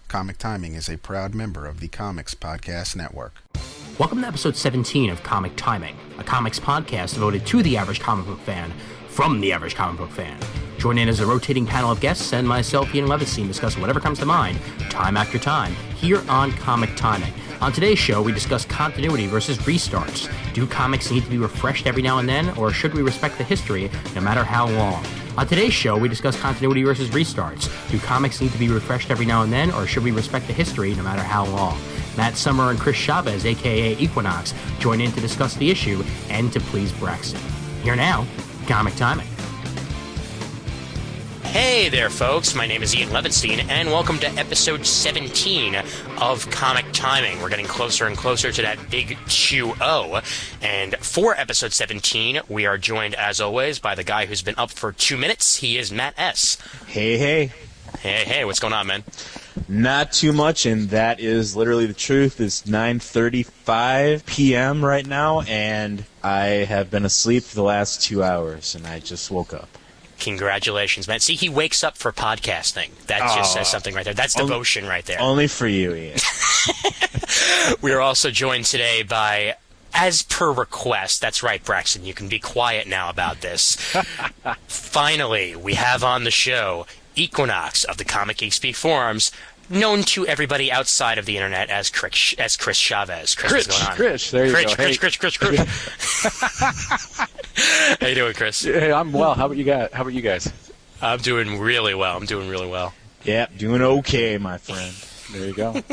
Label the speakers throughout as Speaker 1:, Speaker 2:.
Speaker 1: Comic Timing is a proud member of the Comics Podcast Network.
Speaker 2: Welcome to episode 17 of Comic Timing, a comics podcast devoted to the average comic book fan from the average comic book fan. Join in as a rotating panel of guests and myself, Ian Levinstein, discuss whatever comes to mind, time after time, here on Comic Timing. On today's show, we discuss continuity versus restarts. Do comics need to be refreshed every now and then, or should we respect the history no matter how long? On today's show, we discuss continuity versus restarts. Do comics need to be refreshed every now and then, or should we respect the history no matter how long? Matt Summer and Chris Chavez, a.k.a. Equinox, join in to discuss the issue and to please Braxton. Here now, Comic Timing. Hey there, folks. My name is Ian Levinstein, and welcome to episode 17 of Comic Timing. We're getting closer and closer to that big 2-0, and for episode 17, we are joined, as always, by the guy who's been up for 2 minutes. He is Matt S.
Speaker 3: Hey.
Speaker 2: Hey, what's going on, man?
Speaker 3: Not too much, and that is literally the truth. It's 9:35 p.m. right now, and I have been asleep for the last 2 hours, and I just woke up.
Speaker 2: Congratulations, man. See, he wakes up for podcasting. That just says something right there. That's devotion right there.
Speaker 3: Only for you, Ian.
Speaker 2: We are also joined today by, as per request, that's right, Braxton, you can be quiet now about this. Finally, we have on the show Equinox of the Comic Geek Speak forums, known to everybody outside of the internet as Chris Chavez. Chris, what's going on?
Speaker 4: Chris, there you go.
Speaker 2: Chris. How you doing, Chris?
Speaker 4: Hey, I'm well. How about you guys?
Speaker 2: I'm doing really well.
Speaker 3: Yep, doing okay, my friend.
Speaker 4: There you go.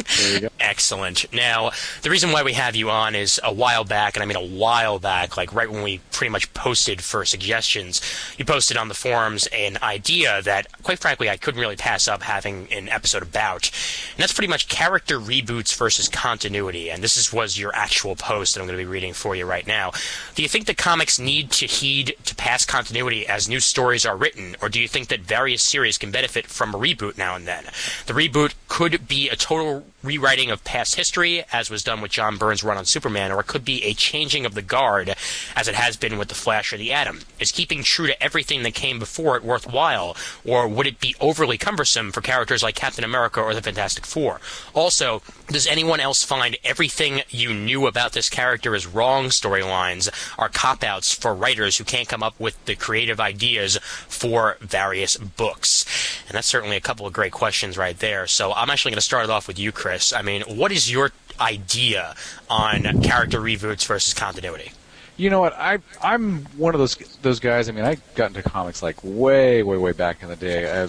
Speaker 2: Excellent. Now, the reason why we have you on is a while back, and I mean a while back, like right when we pretty much posted for suggestions, you posted on the forums an idea that, quite frankly, I couldn't really pass up having an episode about. And that's pretty much character reboots versus continuity, and this was your actual post that I'm going to be reading for you right now. Do you think that comics need to heed to past continuity as new stories are written, or do you think that various series can benefit from a reboot now and then? The reboot could be a total rewriting of past history, as was done with John Byrne's run on Superman, or it could be a changing of the guard, as it has been with The Flash or The Atom. Is keeping true to everything that came before it worthwhile, or would it be overly cumbersome for characters like Captain America or the Fantastic Four? Also, does anyone else find everything you knew about this character as wrong storylines are cop-outs for writers who can't come up with the creative ideas for various books? And that's certainly a couple of great questions right there. So I'm actually going to start it off with you, Chris. I mean, what is your idea on character reboots versus continuity?
Speaker 4: You know what? I'm one of those guys. I mean, I got into comics like way back in the day.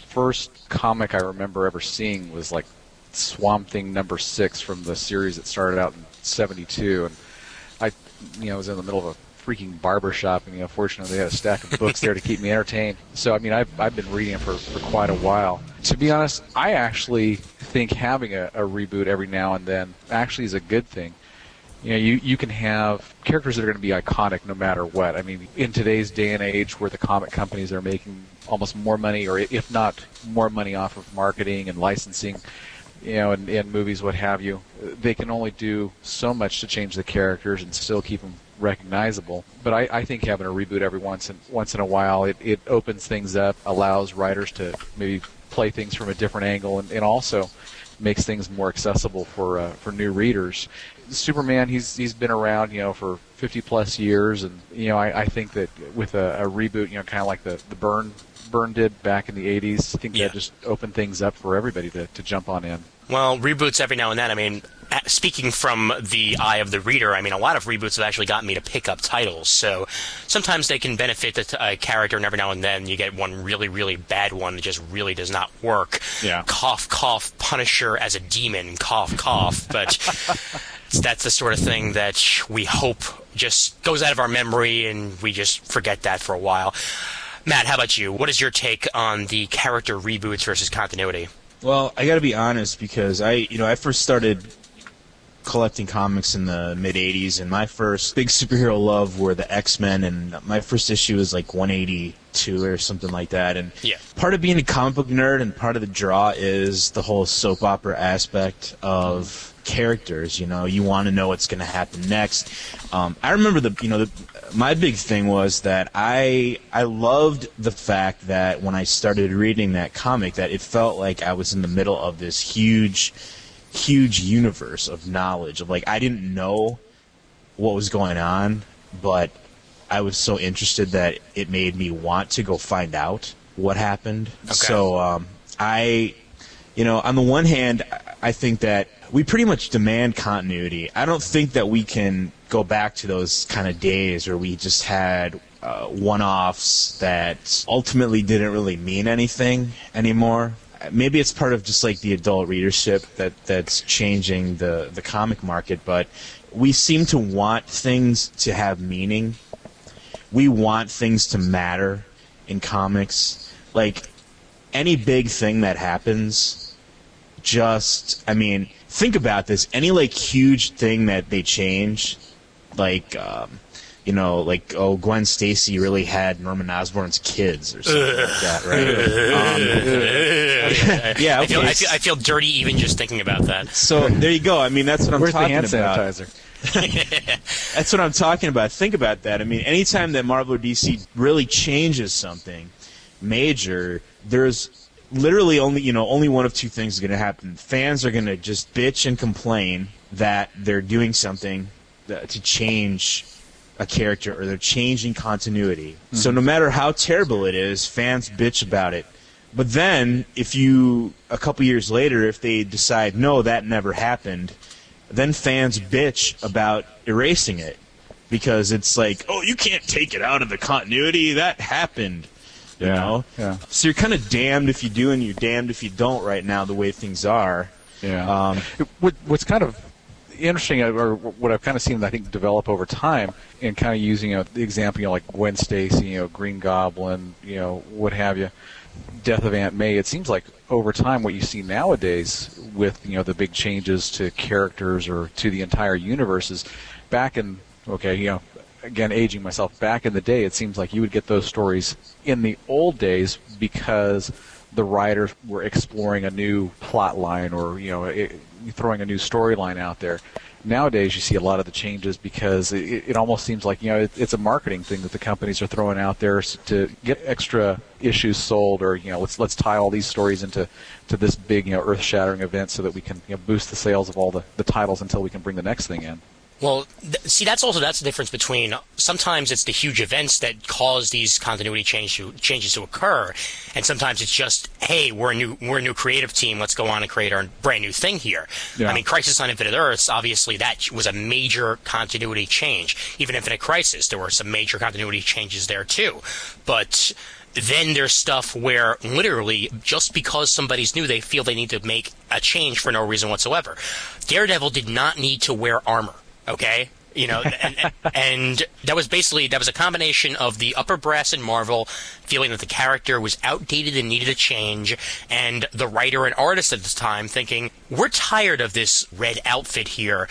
Speaker 4: First comic I remember ever seeing was like Swamp Thing number 6 from the series that started out in '72, and I was in the middle of a freaking barbershop, and fortunately they had a stack of books there to keep me entertained. So I mean, I've been reading for quite a while. To be honest, I actually think having a reboot every now and then actually is a good thing. You can have characters that are going to be iconic no matter what. I mean, in today's day and age where the comic companies are making almost more money, or if not more money off of marketing and licensing, and movies, what have you, they can only do so much to change the characters and still keep them recognizable. But I think having a reboot every once in a while, it opens things up, allows writers to maybe play things from a different angle, and also makes things more accessible for new readers. Superman, he's been around, for 50 plus years, and I think that with a reboot, kind of like the Byrne did back in the 80s, I think that just opened things up for everybody to jump on in.
Speaker 2: Well, reboots every now and then, I mean, speaking from the eye of the reader, I mean, a lot of reboots have actually gotten me to pick up titles, so sometimes they can benefit a character, and every now and then you get one really, really bad one that just really does not work.
Speaker 4: Yeah.
Speaker 2: Cough, cough, Punisher as a demon, cough, cough, but that's the sort of thing that we hope just goes out of our memory and we just forget that for a while. Matt, how about you? What is your take on the character reboots versus continuity?
Speaker 3: Well, I got to be honest, because I first started collecting comics in the mid-'80s, and my first big superhero love were the X-Men, and my first issue was like 180 2 or something like that. And
Speaker 2: Yeah.
Speaker 3: part of being a comic book nerd and part of the draw is the whole soap opera aspect of characters. You know, you want to know what's going to happen next. I remember my big thing was that I loved the fact that when I started reading that comic, that it felt like I was in the middle of this huge universe of knowledge. Of like, I didn't know what was going on, but I was so interested that it made me want to go find out what happened.
Speaker 2: Okay.
Speaker 3: So on the one hand, I think that we pretty much demand continuity. I don't think that we can go back to those kind of days where we just had one-offs that ultimately didn't really mean anything anymore. Maybe it's part of just like the adult readership that's changing the comic market, but we seem to want things to have meaning. We want things to matter in comics. Like, any big thing that happens, think about this. Any, like, huge thing that they change, like, Gwen Stacy really had Norman Osborn's kids or something like that, right? Yeah, okay.
Speaker 2: I feel dirty even just thinking about that.
Speaker 3: So, there you go. I mean, that's what I'm talking about.
Speaker 4: Where's the hand sanitizer?
Speaker 3: That's what I'm talking about. Think about that. I mean, anytime that Marvel or DC really changes something major, there's literally only one of two things is going to happen. Fans are going to just bitch and complain that they're doing something to change a character, or they're changing continuity. Mm-hmm. So no matter how terrible it is, fans bitch about it. But then, a couple years later, if they decide, no, that never happened, then fans bitch about erasing it. Because it's like, oh, you can't take it out of the continuity, that happened. You know?
Speaker 4: Yeah.
Speaker 3: So you're kind of damned if you do and you're damned if you don't right now, the way things are.
Speaker 4: Yeah. What's kind of interesting, or what I've kind of seen, I think, develop over time, and kind of using the example, like Gwen Stacy, Green Goblin, what have you, Death of Aunt May. It seems like over time, what you see nowadays with the big changes to characters or to the entire universe is back in again, aging myself, back in the day, it seems like you would get those stories in the old days because the writers were exploring a new plot line or throwing a new storyline out there. Nowadays, you see a lot of the changes because it almost seems like it's a marketing thing that the companies are throwing out there to get extra issues sold, or let's tie all these stories into this big earth-shattering event so that we can boost the sales of all the titles until we can bring the next thing in.
Speaker 2: Well, see, that's the difference between sometimes it's the huge events that cause these continuity changes to occur, and sometimes it's just, hey, we're a new creative team, let's go on and create our brand new thing here. Yeah. I mean, Crisis on Infinite Earths, obviously that was a major continuity change. Even Infinite Crisis, there were some major continuity changes there too. But then there's stuff where literally just because somebody's new, they feel they need to make a change for no reason whatsoever. Daredevil did not need to wear armor. Okay, and that was a combination of the upper brass in Marvel feeling that the character was outdated and needed a change, and the writer and artist at the time thinking, we're tired of this red outfit here.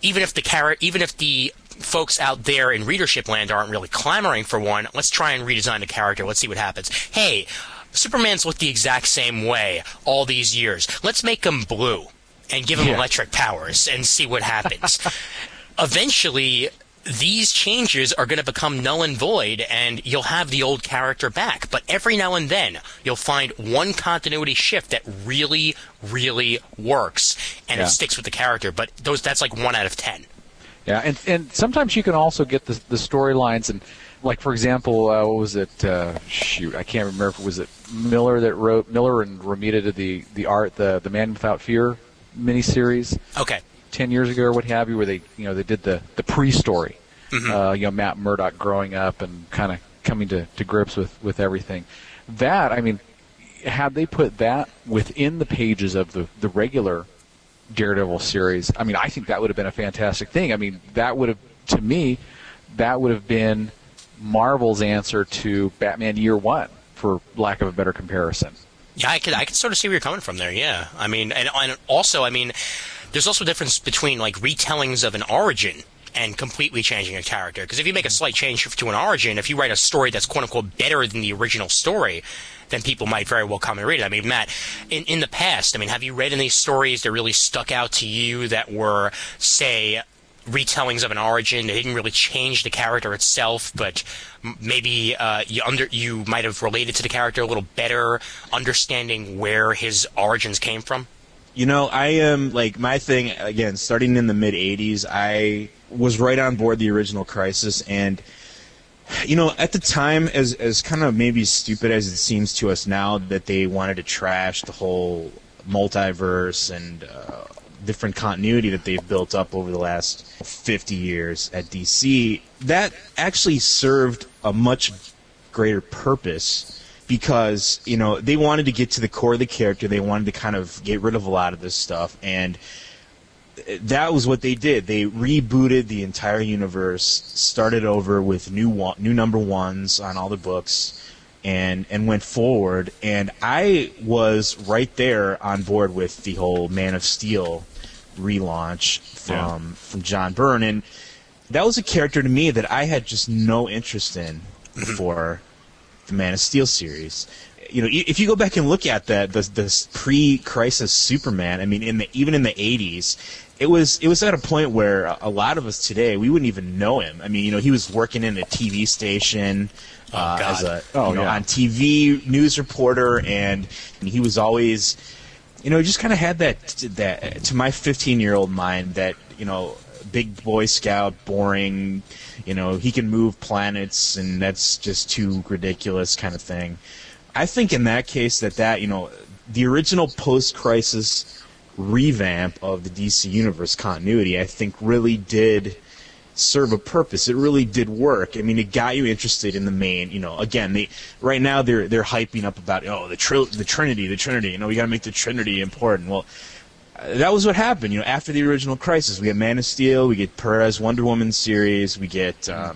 Speaker 2: Even if the folks out there in readership land aren't really clamoring for one, let's try and redesign the character. Let's see what happens. Hey, Superman's looked the exact same way all these years. Let's make him blue and give him electric powers and see what happens. Eventually, these changes are going to become null and void, and you'll have the old character back. But every now and then, you'll find one continuity shift that really, really works, and it sticks with the character. But that's like 1 out of 10.
Speaker 4: Yeah, and sometimes you can also get the storylines, and like, for example, what was it? I can't remember if it was Miller and Romita did the art, the Man Without Fear miniseries.
Speaker 2: Okay.
Speaker 4: 10 years ago or what have you, where they did the pre-story. Mm-hmm. Matt Murdock growing up and kind of coming to grips with everything. That, I mean, had they put that within the pages of the regular Daredevil series, I mean, I think that would have been a fantastic thing. I mean, that would have been Marvel's answer to Batman Year One, for lack of a better comparison.
Speaker 2: Yeah, I could sort of see where you're coming from there. Yeah, I mean, and also, I mean, there's also a difference between like retellings of an origin and completely changing a character. Because if you make a slight change to an origin, if you write a story that's quote-unquote better than the original story, then people might very well come and read it. I mean, Matt, in the past, I mean, have you read any stories that really stuck out to you that were, say, retellings of an origin that didn't really change the character itself, but maybe you might have related to the character a little better, understanding where his origins came from?
Speaker 3: You know, I am, like, my thing, again, starting in the mid-'80s, I was right on board the original Crisis, and, you know, at the time, as kind of maybe stupid as it seems to us now, that they wanted to trash the whole multiverse and different continuity that they've built up over the last 50 years at DC, that actually served a much greater purpose. Because, you know, they wanted to get to the core of the character. They wanted to kind of get rid of a lot of this stuff. And that was what they did. They rebooted the entire universe, started over with new number ones on all the books, and went forward. And I was right there on board with the whole Man of Steel relaunch from John Byrne. And that was a character to me that I had just no interest in before the Man of Steel series. You know, if you go back and look at the pre-Crisis Superman, I mean, even in the 80s, it was at a point where a lot of us today, we wouldn't even know him. I mean, you know, he was working in a TV station as a on TV news reporter, and he was always, you know, just kind of had that to my 15-year-old mind, that, you know, big Boy Scout, boring, you know, he can move planets and that's just too ridiculous kind of thing. I think in that case that you know, the original post-Crisis revamp of the DC Universe continuity, I think really did serve a purpose. It really did work. I mean, it got you interested in the main, you know, again, right now they're hyping up about, the Trinity, you know, we got to make the Trinity important. Well, that was what happened, you know, after the original Crisis. We get Man of Steel, we get Perez Wonder Woman series, we get a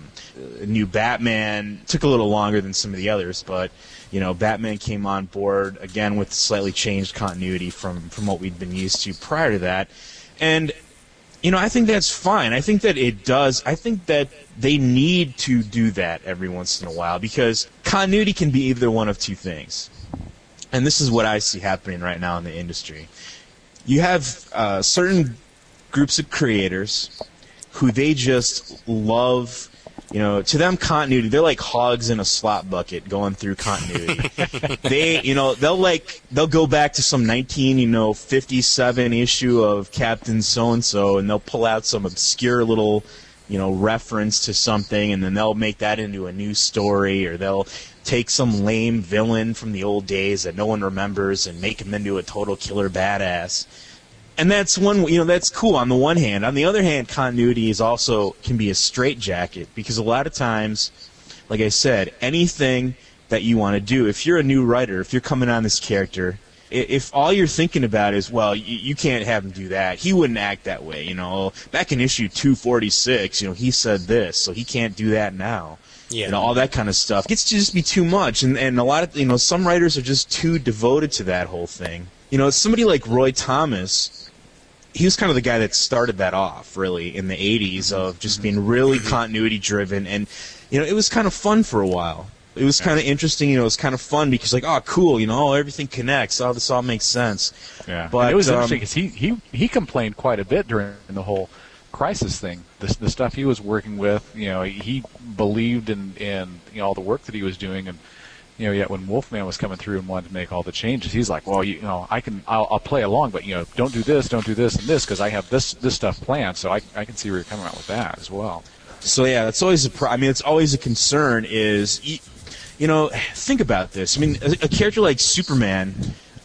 Speaker 3: new Batman. Took a little longer than some of the others, but, you know, Batman came on board, again, with slightly changed continuity from what we'd been used to prior to that. And, you know, I think that's fine. I think that it does. I think that they need to do that every once in a while, because continuity can be either one of two things. And this is what I see happening right now in the industry. You have certain groups of creators who they just love, you know, to them continuity, they're like hogs in a slop bucket going through continuity. They'll go back to some 1957 issue of Captain So-and-so, and they'll pull out some obscure little, you know, reference to something, and then they'll make that into a new story, or they'll take some lame villain from the old days that no one remembers and make him into a total killer badass. And that's that's cool on the one hand. On the other hand, continuity can be a straitjacket, because a lot of times, like I said, anything that you want to do, if you're a new writer, if you're coming on this character, if all you're thinking about is, well, you can't have him do that, he wouldn't act that way, you know, back in issue 246, you know, he said this, so he can't do that now. Yeah. You know, all that kind of stuff. It gets to just be too much, and a lot of, you know, some writers are just too devoted to that whole thing. You know, somebody like Roy Thomas, he was kind of the guy that started that off, really, in the 80s, of just being really continuity-driven, and, you know, it was kind of fun for a while. It was kind of interesting, you know, it was kind of fun, because, like, oh, cool, you know, everything connects, oh, this all makes sense.
Speaker 4: Yeah,
Speaker 3: but
Speaker 4: and it was interesting, because he complained quite a bit during the whole Crisis thing, the stuff he was working with, you know, he believed in you know, all the work that he was doing, and, you know, yet when Wolfman was coming through and wanted to make all the changes, he's like, well, you know, I'll play along, but, you know, don't do this, and this, because I have this stuff planned, so I can see where you're coming out with that as well.
Speaker 3: So yeah, that's always it's always a concern. Is you know, think about this. I mean, a character like Superman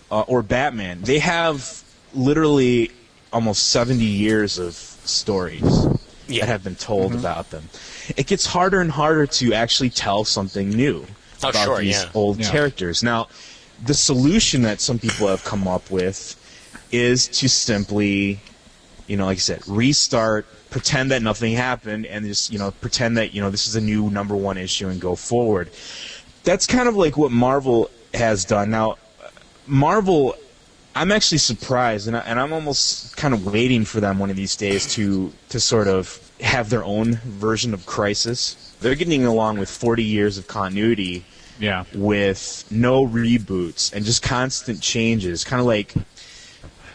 Speaker 3: or Batman, they have literally almost 70 years of stories that have been told about them. It gets harder and harder to actually tell something new about these old characters. Now, the solution that some people have come up with is to simply, you know, like I said, restart, pretend that nothing happened, and just, you know, pretend that, you know, this is a new #1 issue and go forward. That's kind of like what Marvel has done. Now, Marvel, I'm actually surprised, and I'm almost kind of waiting for them one of these days to sort of have their own version of Crisis. They're getting along with 40 years of continuity
Speaker 4: Yeah.
Speaker 3: with no reboots and just constant changes, kind of like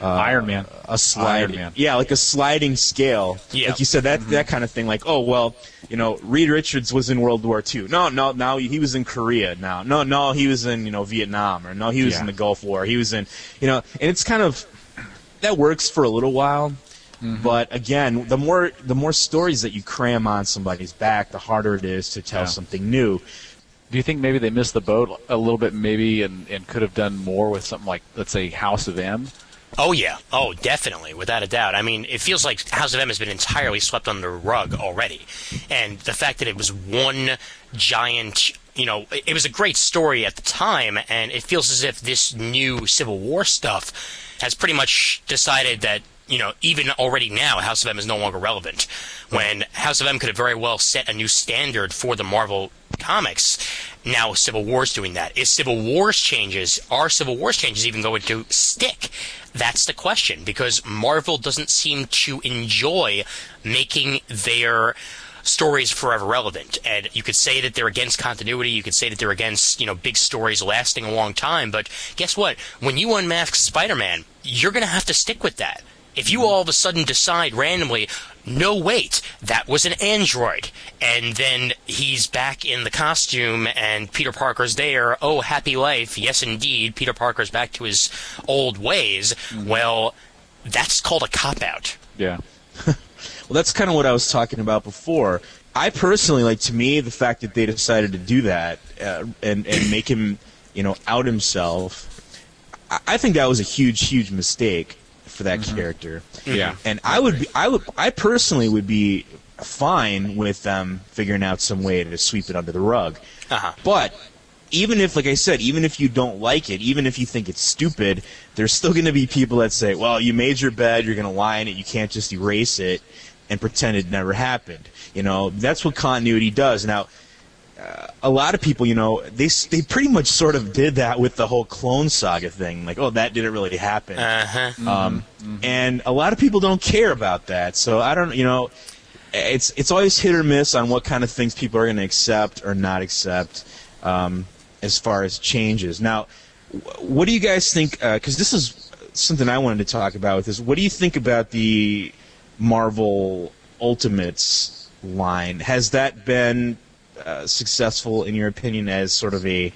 Speaker 4: Iron Man.
Speaker 3: a sliding,
Speaker 4: Iron Man.
Speaker 3: yeah, like a sliding scale.
Speaker 2: Yeah.
Speaker 3: Like you said, that kind of thing. Like, oh well, Reed Richards was in World War II. No, now he was in Korea. Now, no, he was in Vietnam, or no, he was in the Gulf War. He was in and it's kind of that works for a little while. But again, the more stories that you cram on somebody's back, the harder it is to tell something new.
Speaker 4: Do you think maybe they missed the boat a little bit, maybe, and could have done more with something like, let's say, House of M?
Speaker 2: Oh, yeah. Oh, definitely, without a doubt. I mean, it feels like House of M has been entirely swept under the rug already. And the fact that it was one giant, it was a great story at the time, and it feels as if this new Civil War stuff has pretty much decided that, even already now, House of M is no longer relevant. When House of M could have very well set a new standard for the Marvel comics, now Civil War's doing that. Are Civil War's changes even going to stick? That's the question, because Marvel doesn't seem to enjoy making their stories forever relevant. And you could say that they're against continuity, you could say that they're against, big stories lasting a long time, but guess what? When you unmask Spider-Man, you're going to have to stick with that. If you all of a sudden decide randomly, no, wait, that was an android, and then he's back in the costume and Peter Parker's there, oh, happy life, yes indeed, Peter Parker's back to his old ways, well, that's called a cop-out.
Speaker 4: Yeah.
Speaker 3: Well, that's kind of what I was talking about before. I personally, to me, the fact that they decided to do that and make him, out himself, I think that was a huge mistake for that character.
Speaker 4: Yeah.
Speaker 3: And I personally would be fine with them figuring out some way to sweep it under the rug. But even if, like I said, even if you don't like it, even if you think it's stupid, there's still going to be people that say, well, you made your bed, you're going to lie in it, you can't just erase it and pretend it never happened. That's what continuity does. Now, a lot of people, they pretty much sort of did that with the whole Clone Saga thing. Like, oh, that didn't really happen. And a lot of people don't care about that. So I don't, it's always hit or miss on what kind of things people are going to accept or not accept as far as changes. Now, what do you guys think? Because this is something I wanted to talk about. What do you think about the Marvel Ultimates line? Has that been successful, in your opinion, as sort of a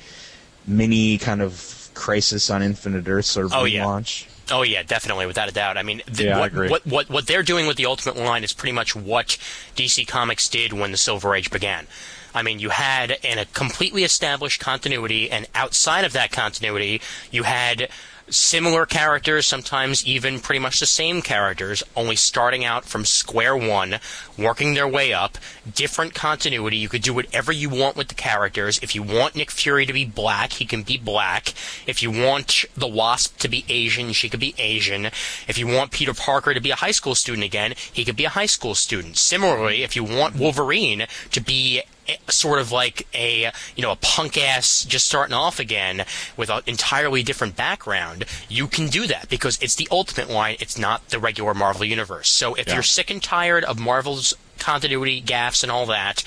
Speaker 3: mini kind of Crisis on Infinite Earth sort of relaunch?
Speaker 2: Oh yeah, definitely, without a doubt. I mean,
Speaker 4: I agree.
Speaker 2: What they're doing with the Ultimate line is pretty much what DC Comics did when the Silver Age began. I mean, you had a completely established continuity, and outside of that continuity, you had similar characters, sometimes even pretty much the same characters, only starting out from square one, working their way up, different continuity. You could do whatever you want with the characters. If you want Nick Fury to be black, he can be black. If you want the Wasp to be Asian, she could be Asian. If you want Peter Parker to be a high school student again, he could be a high school student. Similarly, if you want Wolverine to be sort of like a punk ass just starting off again with an entirely different background, you can do that because it's the Ultimate line. It's not the regular Marvel universe. So if you're sick and tired of Marvel's continuity gaffes and all that,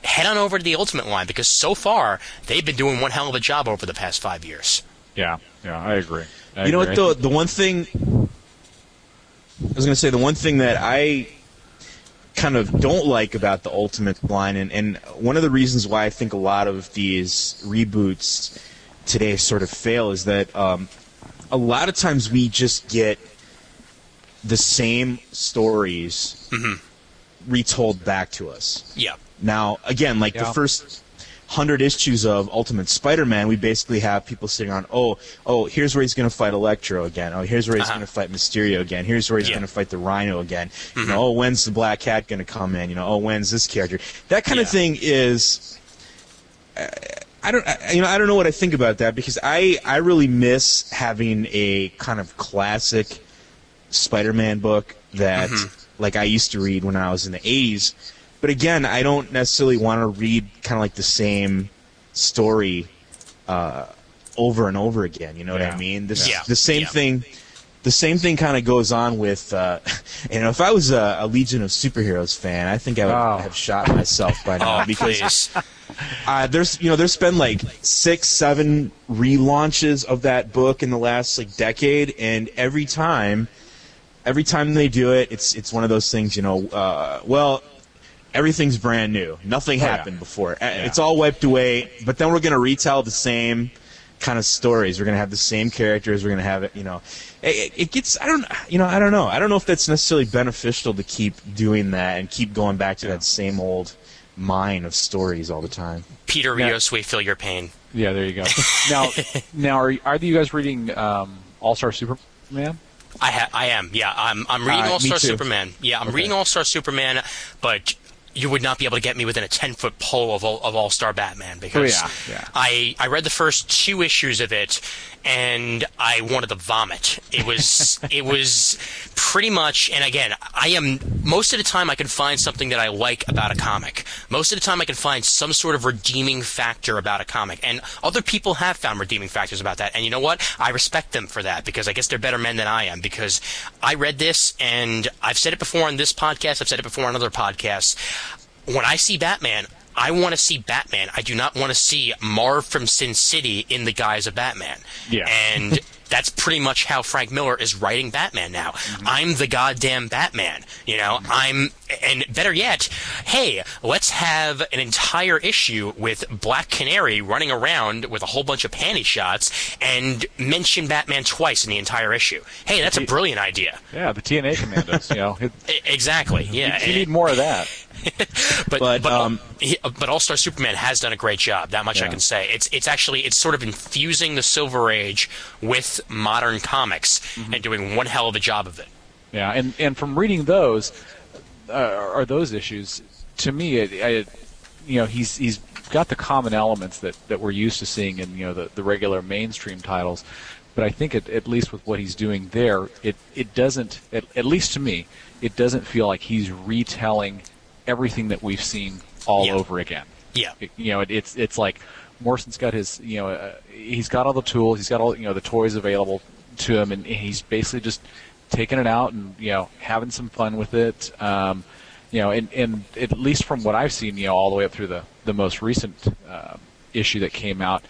Speaker 2: head on over to the Ultimate line, because so far they've been doing one hell of a job over the past 5 years.
Speaker 4: Yeah, I agree.
Speaker 3: You know what, though? The one thing I was going to say, the one thing that I kind of don't like about the Ultimate line, and one of the reasons why I think a lot of these reboots today sort of fail, is that a lot of times we just get the same stories retold back to us.
Speaker 2: Yeah.
Speaker 3: Now, again, the first 100 issues of Ultimate Spider-Man, we basically have people sitting around, oh, here's where he's going to fight Electro again. Oh, here's where he's going to fight Mysterio again. Here's where he's going to fight the Rhino again. Oh, when's the Black Cat going to come in? Oh, when's this character? That kind of thing is, I don't know what I think about that, because I really miss having a kind of classic Spider-Man book that like I used to read when I was in the 80s. But again, I don't necessarily want to read kind of like the same story over and over again. You know what I mean? The same thing. the same thing kind of goes on with, if I was a Legion of Superheroes fan, I think I would have shot myself by now because there's been like 6-7 relaunches of that book in the last like decade, and every time they do it, it's one of those things, everything's brand new. Nothing happened before. Yeah. It's all wiped away, but then we're going to retell the same kind of stories. We're going to have the same characters. We're going to have it, it gets, I don't know. I don't know if that's necessarily beneficial to keep doing that and keep going back to that same old mine of stories all the time.
Speaker 2: Peter Rios, we feel your pain.
Speaker 4: Yeah, there you go. Now, are you guys reading All-Star Superman?
Speaker 2: I am. Yeah, I'm reading All-Star Superman. Yeah, I'm reading All-Star Superman, but you would not be able to get me within a 10-foot pole of All-Star Batman because I read the first 2 issues of it and I wanted to vomit. It was pretty much, and again, most of the time I can find something that I like about a comic. Most of the time I can find some sort of redeeming factor about a comic, and other people have found redeeming factors about that, and you know what? I respect them for that because I guess they're better men than I am, because I read this, and I've said it before on this podcast, I've said it before on other podcasts. When I see Batman, I want to see Batman. I do not want to see Marv from Sin City in the guise of Batman. Yeah. And that's pretty much how Frank Miller is writing Batman now. Mm-hmm. I'm the goddamn Batman. And better yet, hey, let's have an entire issue with Black Canary running around with a whole bunch of panty shots and mention Batman twice in the entire issue. Hey, that's a brilliant idea.
Speaker 4: Yeah, the TNA Commandos,
Speaker 2: Exactly, yeah.
Speaker 4: You need more of that.
Speaker 2: But All-Star Superman has done a great job. That much I can say. It's sort of infusing the Silver Age with modern comics and doing one hell of a job of it.
Speaker 4: Yeah, and from reading those those issues, to me, he's got the common elements that we're used to seeing in the regular mainstream titles. But I think at least with what he's doing there, it doesn't, at least to me, it doesn't feel like he's retelling everything that we've seen all over again.
Speaker 2: Yeah.
Speaker 4: It's like Morrison's got his, he's got all the tools, he's got all, the toys available to him, and he's basically just taking it out and, having some fun with it. And at least from what I've seen, all the way up through the most recent issue that came out,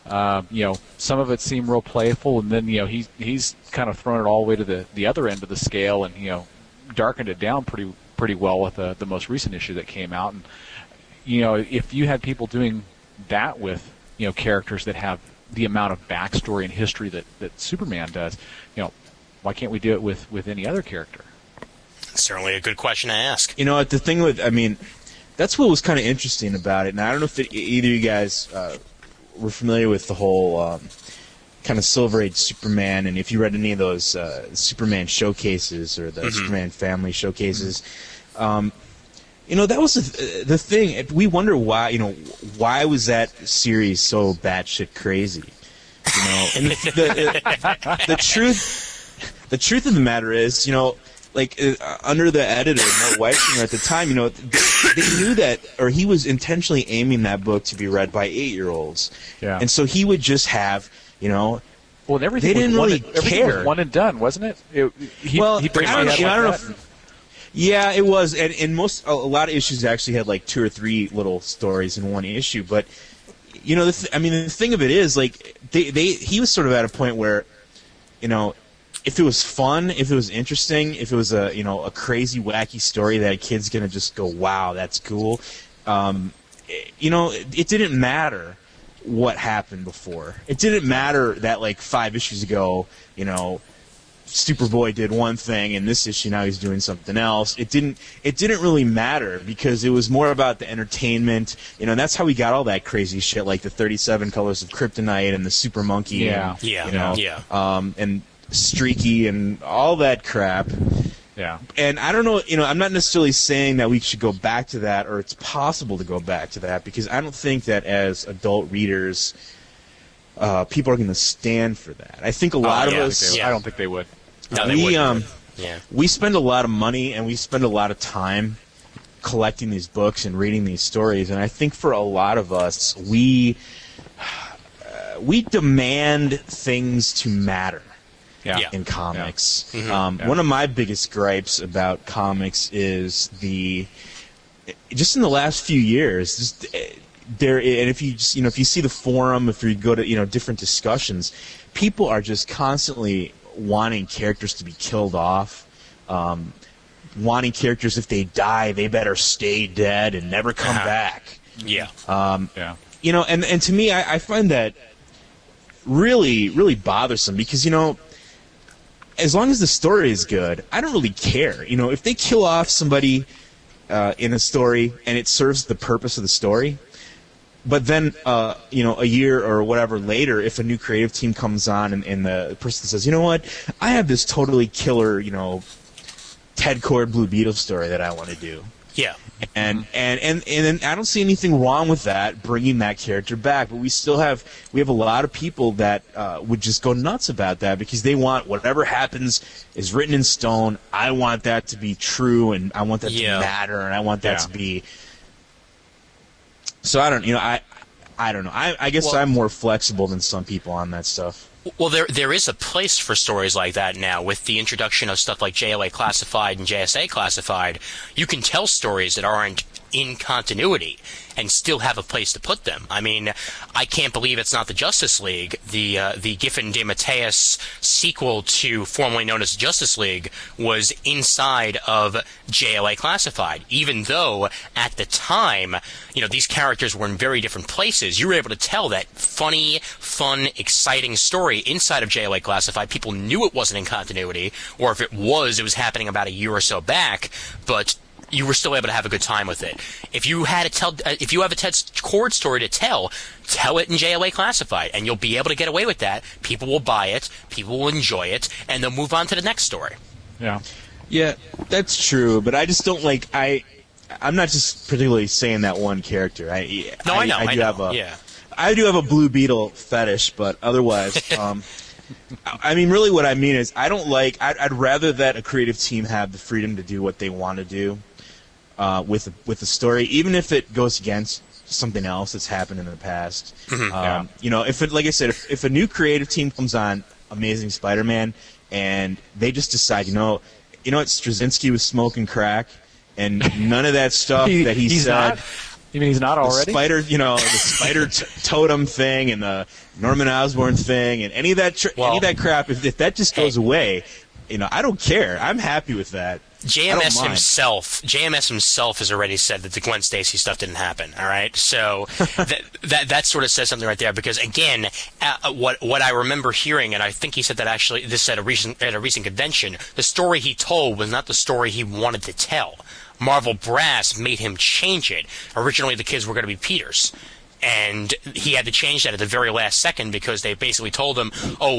Speaker 4: some of it seemed real playful, and then, he's kind of thrown it all the way to the other end of the scale and, darkened it down pretty well with the most recent issue that came out. And if you had people doing that with characters that have the amount of backstory and history that Superman does, why can't we do it with any other character?
Speaker 2: Certainly a good question to ask.
Speaker 3: The thing with, that's what was kind of interesting about it. And I don't know if either of you guys were familiar with the whole kind of Silver Age Superman, and if you read any of those Superman showcases or the Superman family showcases, that was the thing. We wonder why was that series so batshit crazy? And the truth of the matter is, under the editor, Mort Weisinger at the time, they knew that, or he was intentionally aiming that book to be read by 8-year-olds. Yeah. And so he would just have,
Speaker 4: well, and everything
Speaker 3: they didn't really care.
Speaker 4: Was one and done, wasn't it?
Speaker 3: He pretty much. I don't know. Yeah, it was, and a lot of issues actually had like 2 or 3 little stories in one issue. But the thing of it is, like, he was sort of at a point where, if it was fun, if it was interesting, if it was a crazy, wacky story that a kid's gonna just go, wow, that's cool. It didn't matter what happened before. It didn't matter that like 5 issues ago, Superboy did one thing, and this issue now he's doing something else. It didn't really matter because it was more about the entertainment. And that's how we got all that crazy shit, like the 37 Colors of Kryptonite and the Super Monkey. And Streaky and all that crap.
Speaker 4: Yeah.
Speaker 3: And I don't know, I'm not necessarily saying that we should go back to that or it's possible to go back to that, because I don't think that as adult readers, people are going to stand for that. I think a lot of us...
Speaker 4: I don't think they would.
Speaker 2: No,
Speaker 3: we spend a lot of money and we spend a lot of time collecting these books and reading these stories, and I think for a lot of us, we demand things to matter.
Speaker 2: Yeah.
Speaker 3: in comics.
Speaker 4: Yeah.
Speaker 3: One of my biggest gripes about comics is just in the last few years, and if you just, if you see the forum, if you go to different discussions, people are just constantly wanting characters to be killed off, wanting characters, if they die, they better stay dead and never come back.
Speaker 2: Yeah.
Speaker 3: And to me, I find that really, really bothersome because, as long as the story is good, I don't really care. If they kill off somebody in a story and it serves the purpose of the story, but then, a year or whatever later, if a new creative team comes on and the person says, you know what, I have this totally killer, Ted Kord Blue Beetle story that I want to do.
Speaker 2: Yeah.
Speaker 3: And I don't see anything wrong with that, bringing that character back. But we have a lot of people that would just go nuts about that because they want whatever happens is written in stone. I want that to be true, and I want that to matter, and I want that to be. So I don't know. I guess I'm more flexible than some people on that stuff.
Speaker 2: Well, there is a place for stories like that now. With the introduction of stuff like JLA Classified and JSA Classified, you can tell stories that aren't in continuity and still have a place to put them. I mean, I can't believe it's not the Justice League. The Giffen de Mateus sequel to formerly known as Justice League was inside of JLA Classified, even though at the time, these characters were in very different places. You were able to tell that funny, fun, exciting story inside of JLA Classified. People knew it wasn't in continuity, or if it was happening about a year or so back, but you were still able to have a good time with it. If you have a Ted Kord story to tell it in JLA Classified, and you'll be able to get away with that. People will buy it, people will enjoy it, and they'll move on to the next story.
Speaker 3: Yeah, that's true, but I just don't like. I'm not just particularly saying that one character. I do have a Blue Beetle fetish, but otherwise, I mean, really, what I mean is, I don't like. I'd rather that a creative team have the freedom to do what they want to do with the story, even if it goes against something else that's happened in the past. Like I said, if a new creative team comes on Amazing Spider-Man and they just decide, what, Straczynski was smoking crack, and none of that stuff that he said.
Speaker 4: Not? You mean he's not already?
Speaker 3: The spider totem thing and the Norman Osborn thing and any of that crap. If that just goes away, I don't care. I'm happy with that.
Speaker 2: JMS himself has already said that the Gwen Stacy stuff didn't happen. All right, so that sort of says something right there. Because again, what I remember hearing, and I think he said that actually this at a recent convention, the story he told was not the story he wanted to tell. Marvel Brass made him change it. Originally, the kids were going to be Peters. And he had to change that at the very last second because they basically told him,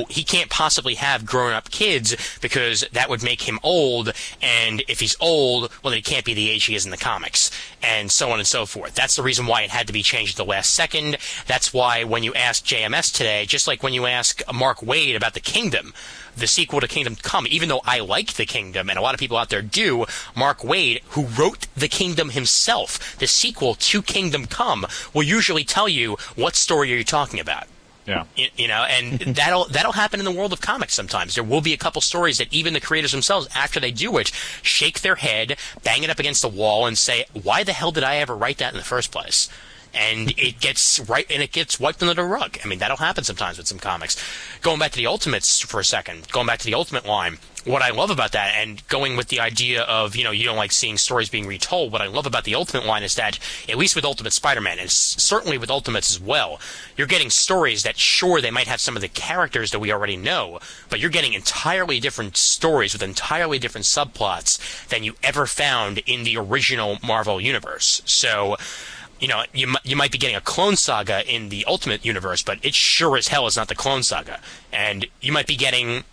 Speaker 2: he can't possibly have grown-up kids because that would make him old, and if he's old, well, then he can't be the age he is in the comics, and so on and so forth. That's the reason why it had to be changed at the last second. That's why when you ask JMS today, just like when you ask Mark Waid about the Kingdom, the sequel to Kingdom Come, even though I like the Kingdom, and a lot of people out there do, Mark Waid, who wrote the Kingdom himself, the sequel to Kingdom Come, will usually tell you what story are you talking about.
Speaker 4: Yeah.
Speaker 2: And that'll happen in the world of comics sometimes. There will be a couple stories that even the creators themselves, after they do it, shake their head, bang it up against the wall, and say, why the hell did I ever write that in the first place? And it gets wiped under the rug. I mean, that'll happen sometimes with some comics. Going back to the Ultimates for a second, going back to the Ultimate line, what I love about that, and going with the idea of, you don't like seeing stories being retold, what I love about the Ultimate line is that, at least with Ultimate Spider-Man, and certainly with Ultimates as well, you're getting stories that, sure, they might have some of the characters that we already know, but you're getting entirely different stories with entirely different subplots than you ever found in the original Marvel Universe. So, you might be getting a Clone Saga in the Ultimate Universe, but it sure as hell is not the Clone Saga. And you might be getting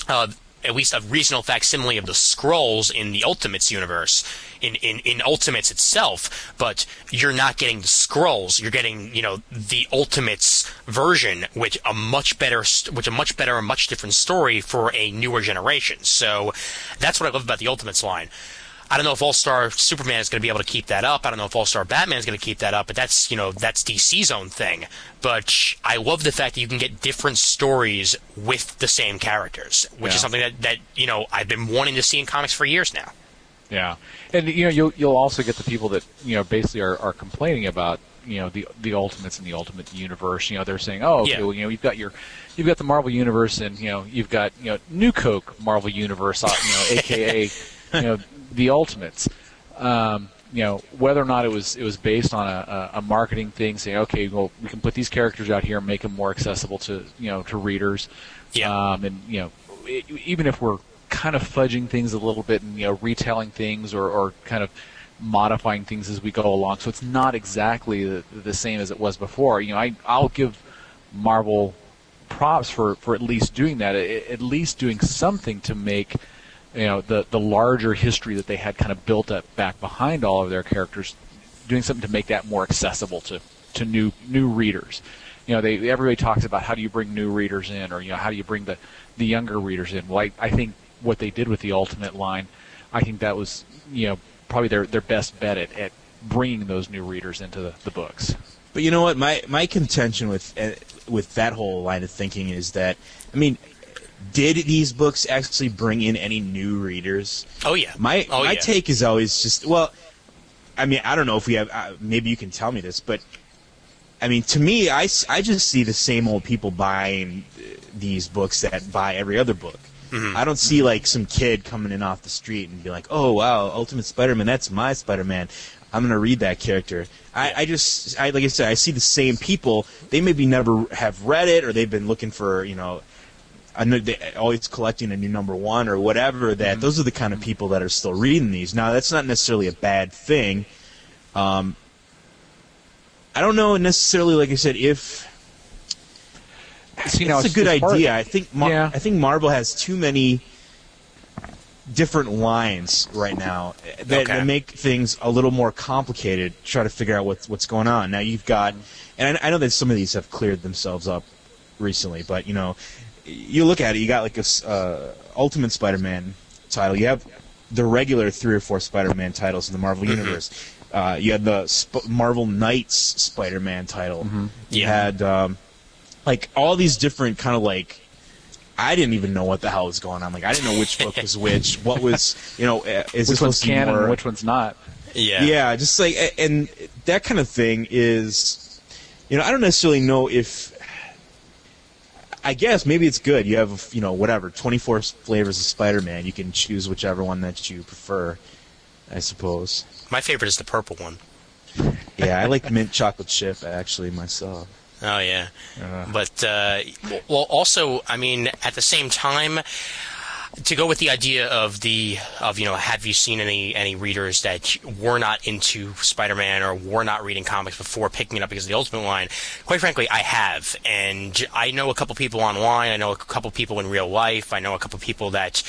Speaker 2: at least a reasonable facsimile of the Skrulls in the Ultimates universe, in Ultimates itself, but you're not getting the Skrulls. You're getting, the Ultimates version, with a much better and much different story for a newer generation. So that's what I love about the Ultimates line. I don't know if All-Star Superman is going to be able to keep that up. I don't know if All-Star Batman is going to keep that up, but that's DC's own thing. But I love the fact that you can get different stories with the same characters, which is something that I've been wanting to see in comics for years now.
Speaker 4: Yeah, and you'll also get the people that basically are complaining about the Ultimates and the Ultimate Universe. They're saying, oh, okay, well, you've got the Marvel Universe, and you've got New Coke Marvel Universe, aka the Ultimates. Whether or not it was based on a marketing thing, saying, okay, well, we can put these characters out here and make them more accessible to to readers. And even if we're kind of fudging things a little bit and retelling things or kind of modifying things as we go along, so it's not exactly the same as it was before. I'll give Marvel props for at least doing that, at least doing something to make the larger history that they had kind of built up back behind all of their characters, doing something to make that more accessible to new readers. Everybody talks about how do you bring new readers in, or how do you bring the younger readers in. Well, I think what they did with the Ultimate line, I think that was probably their best bet at bringing those new readers into the books.
Speaker 3: But you know what? My contention with that whole line of thinking is that, did these books actually bring in any new readers?
Speaker 2: Oh yeah.
Speaker 3: My take is always just, well, I don't know if we have. Maybe you can tell me this, but to me, I just see the same old people buying these books that buy every other book. Mm-hmm. I don't see like some kid coming in off the street and be like, "Oh wow, Ultimate Spider-Man, that's my Spider-Man. I'm gonna read that character." I like I said, I see the same people. They maybe never have read it, or they've been looking for always collecting a new #1 or whatever. That those are the kind of people that are still reading these. Now that's not necessarily a bad thing. I don't know necessarily, like I said, if. It's a good idea. I think Marvel has too many different lines right now that make things a little more complicated to try to figure out what's going on. Now you've got, and I know that some of these have cleared themselves up recently, but you look at it, you got like a Ultimate Spider-Man title. You have the regular 3 or 4 Spider-Man titles in the Marvel Universe. You had the Marvel Knights Spider-Man title. Mm-hmm. You had like all these different kind of like, I didn't even know what the hell was going on. Like I didn't know which book was which. What was is
Speaker 4: which one's canon and which one's not?
Speaker 3: Yeah, just like, and that kind of thing is, I don't necessarily know if. I guess maybe it's good. You have 24 flavors of Spider-Man. You can choose whichever one that you prefer, I suppose.
Speaker 2: My favorite is the purple one.
Speaker 3: Yeah, I like mint chocolate chip actually myself.
Speaker 2: Oh yeah, but also, at the same time, to go with the idea of have you seen any readers that were not into Spider-Man or were not reading comics before picking it up because of the Ultimate line? Quite frankly, I have, and I know a couple people online. I know a couple people in real life. I know a couple people that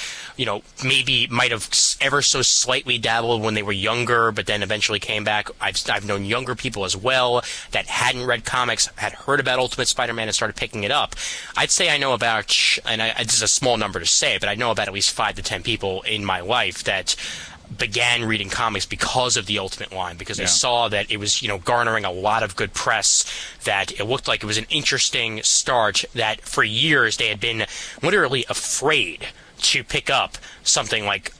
Speaker 2: maybe might have ever so slightly dabbled when they were younger, but then eventually came back. I've known younger people as well that hadn't read comics, had heard about Ultimate Spider-Man and started picking it up. I'd say I know about, and this is a small number to say, but I know about at least 5 to 10 people in my life that began reading comics because of the Ultimate line, because they saw that it was garnering a lot of good press, that it looked like it was an interesting start, that for years they had been literally afraid to pick up something like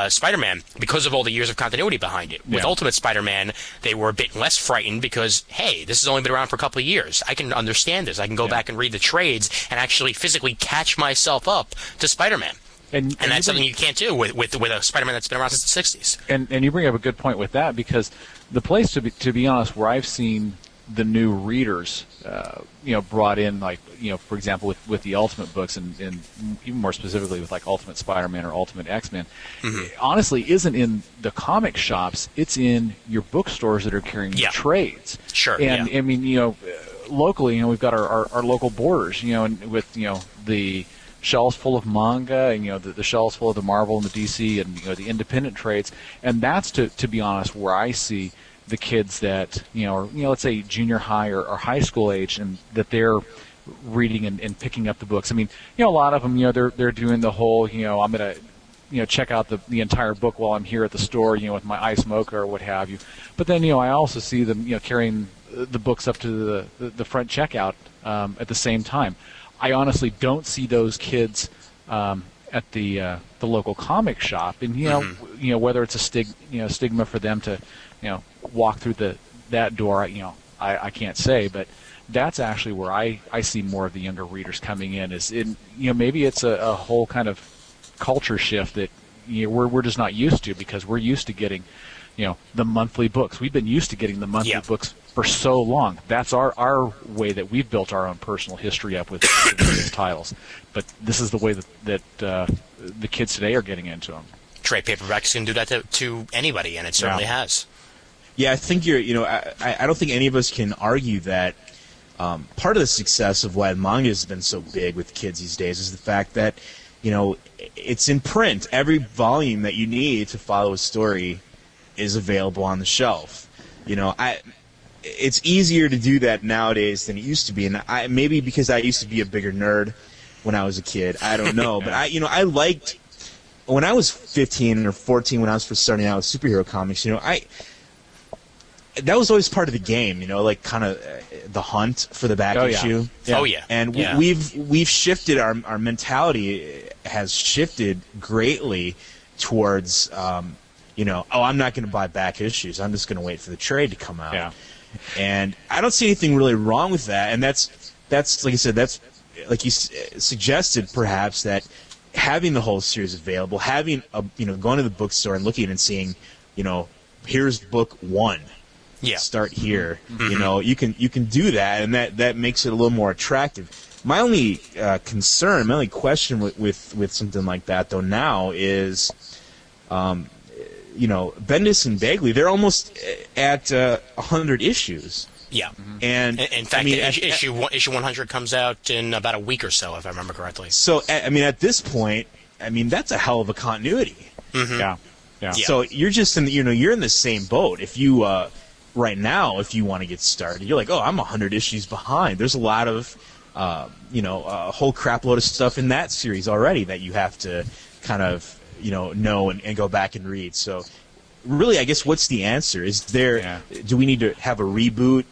Speaker 2: Spider-Man because of all the years of continuity behind it. With Ultimate Spider-Man, they were a bit less frightened because, hey, this has only been around for a couple of years. I can understand this. I can go back and read the trades and actually physically catch myself up to Spider-Man. And that's something you can't do with a Spider-Man that's been around since the 60s.
Speaker 4: And you bring up a good point with that, because the place, to be honest, where I've seen the new readers, brought in, like, for example, with the Ultimate books, and even more specifically with like Ultimate Spider-Man or Ultimate X-Men, honestly, isn't in the comic shops. It's in your bookstores that are carrying the trades.
Speaker 2: Sure.
Speaker 4: And locally, we've got our local Borders, and with the shelves full of manga, and the shelves full of the Marvel and the DC and the independent trades, and that's to be honest where I see the kids that let's say junior high or high school age, and that they're reading and picking up the books. A lot of them they're doing the whole I'm gonna check out the entire book while I'm here at the store, with my ice mocha or what have you. But then, I also see them, carrying the books up to the front checkout at the same time. I honestly don't see those kids at the local comic shop, and whether it's a stigma for them to walk through that door, I can't say, but that's actually where I see more of the younger readers coming in. Is in maybe it's a whole kind of culture shift that we're just not used to, because we're used to getting the monthly books. We've been used to getting the monthly books for so long. That's our way that we've built our own personal history up with the titles. But this is the way that the kids today are getting into them.
Speaker 2: Trade paperbacks can do that to anybody, and it certainly has.
Speaker 3: Yeah, I think I don't think any of us can argue that part of the success of why manga has been so big with kids these days is the fact that it's in print. Every volume that you need to follow a story is available on the shelf. It's easier to do that nowadays than it used to be, and maybe because I used to be a bigger nerd when I was a kid. I don't know, but I liked when I was 15 or 14 when I was first starting out with superhero comics. That was always part of the game. Like kind of the hunt for the back issue.
Speaker 2: Yeah. Oh yeah,
Speaker 3: and we've shifted our mentality has shifted greatly towards I'm not going to buy back issues. I'm just going to wait for the trade to come out.
Speaker 4: Yeah.
Speaker 3: And I don't see anything really wrong with that. And that's like I said, that's like you suggested, perhaps, that having the whole series available, having going to the bookstore and looking and seeing, here's book 1.
Speaker 2: Yeah.
Speaker 3: Start here. Mm-hmm. You can do that, and that makes it a little more attractive. My only concern, my only question with something like that though now is, Bendis and Bagley, they're almost at 100 issues.
Speaker 2: Yeah.
Speaker 3: Mm-hmm. And
Speaker 2: in fact, issue 100 comes out in about a week or so, if I remember correctly.
Speaker 3: So, at this point, that's a hell of a continuity.
Speaker 2: Mm-hmm.
Speaker 4: Yeah.
Speaker 3: So you're just you're in the same boat. If you right now, if you want to get started, you're like, I'm 100 issues behind. There's a lot of a whole crap load of stuff in that series already that you have to kind of know and go back and read. So really, I guess what's the answer? Is there do we need to have a reboot?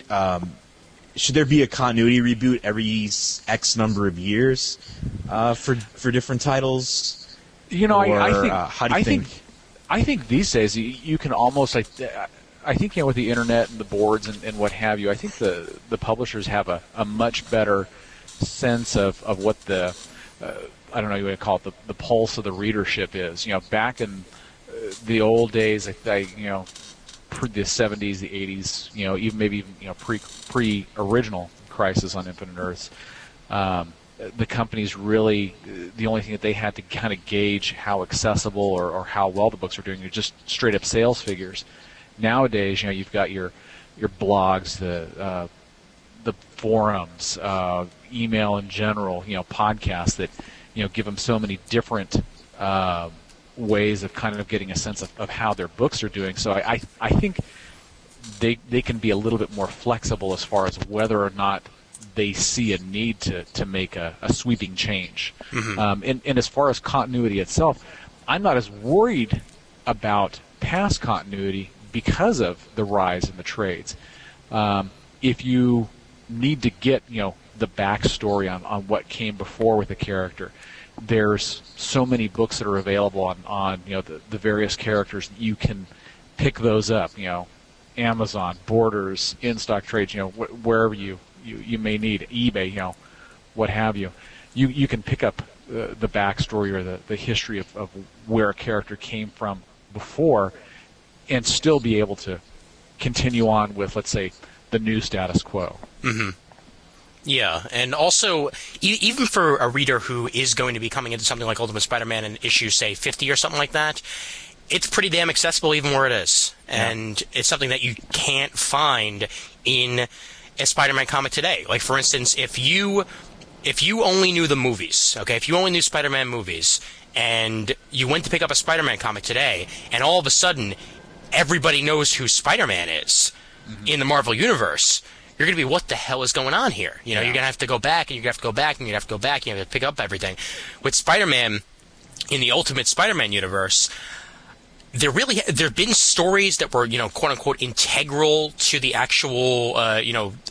Speaker 3: Should there be a continuity reboot every X number of years for different titles?
Speaker 4: I think these days you can almost I think with the internet and the boards and what have you, I think the publishers have a much better sense of what the I don't know, you would call it the pulse of the readership is. Back in the old days, the 70s, the 80s, even pre-original Crisis on Infinite Earths, the companies really, the only thing that they had to kind of gauge how accessible or how well the books were doing are just straight up sales figures. Nowadays, you've got your blogs, the forums, email in general, podcasts that give them so many different ways of kind of getting a sense of how their books are doing. So I think they can be a little bit more flexible as far as whether or not they see a need to make a sweeping change. Mm-hmm. And as far as continuity itself, I'm not as worried about past continuity because of the rise in the trades. If you need to get the backstory on what came before with a character, there's so many books that are available on the various characters. You can pick those up, Amazon, Borders, in-stock trades, wherever you may need, eBay, what have you. You can pick up the backstory or the history of where a character came from before and still be able to continue on with, let's say, the new status quo.
Speaker 2: Mm-hmm. Yeah, and also, even for a reader who is going to be coming into something like Ultimate Spider-Man in issue, say, 50 or something like that, it's pretty damn accessible even where it is. And it's something that you can't find in a Spider-Man comic today. Like, for instance, if you only knew the movies, okay, if you only knew Spider-Man movies, and you went to pick up a Spider-Man comic today, and all of a sudden, everybody knows who Spider-Man is in the Marvel Universe, you're going to be, what the hell is going on here? You're going to have to go back, and you're going to have to go back, and you have to go back, and you have to pick up everything. With Spider-Man, in the Ultimate Spider-Man universe, there have been stories that were, quote unquote, integral to the actual,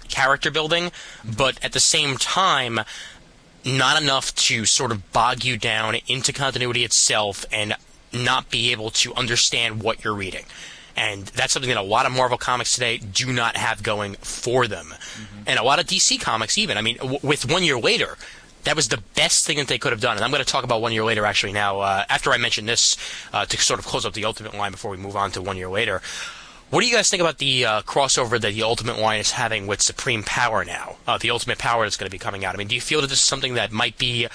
Speaker 2: character building, but at the same time, not enough to sort of bog you down into continuity itself and not be able to understand what you're reading. And that's something that a lot of Marvel comics today do not have going for them. Mm-hmm. And a lot of DC comics even. I mean, with 1 year later, that was the best thing that they could have done. And I'm going to talk about 1 year later actually now, after I mention this, to sort of close up the Ultimate line before we move on to 1 year later. What do you guys think about the crossover that the Ultimate line is having with Supreme Power now? The Ultimate Power that's going to be coming out. I mean, do you feel that this is something that might be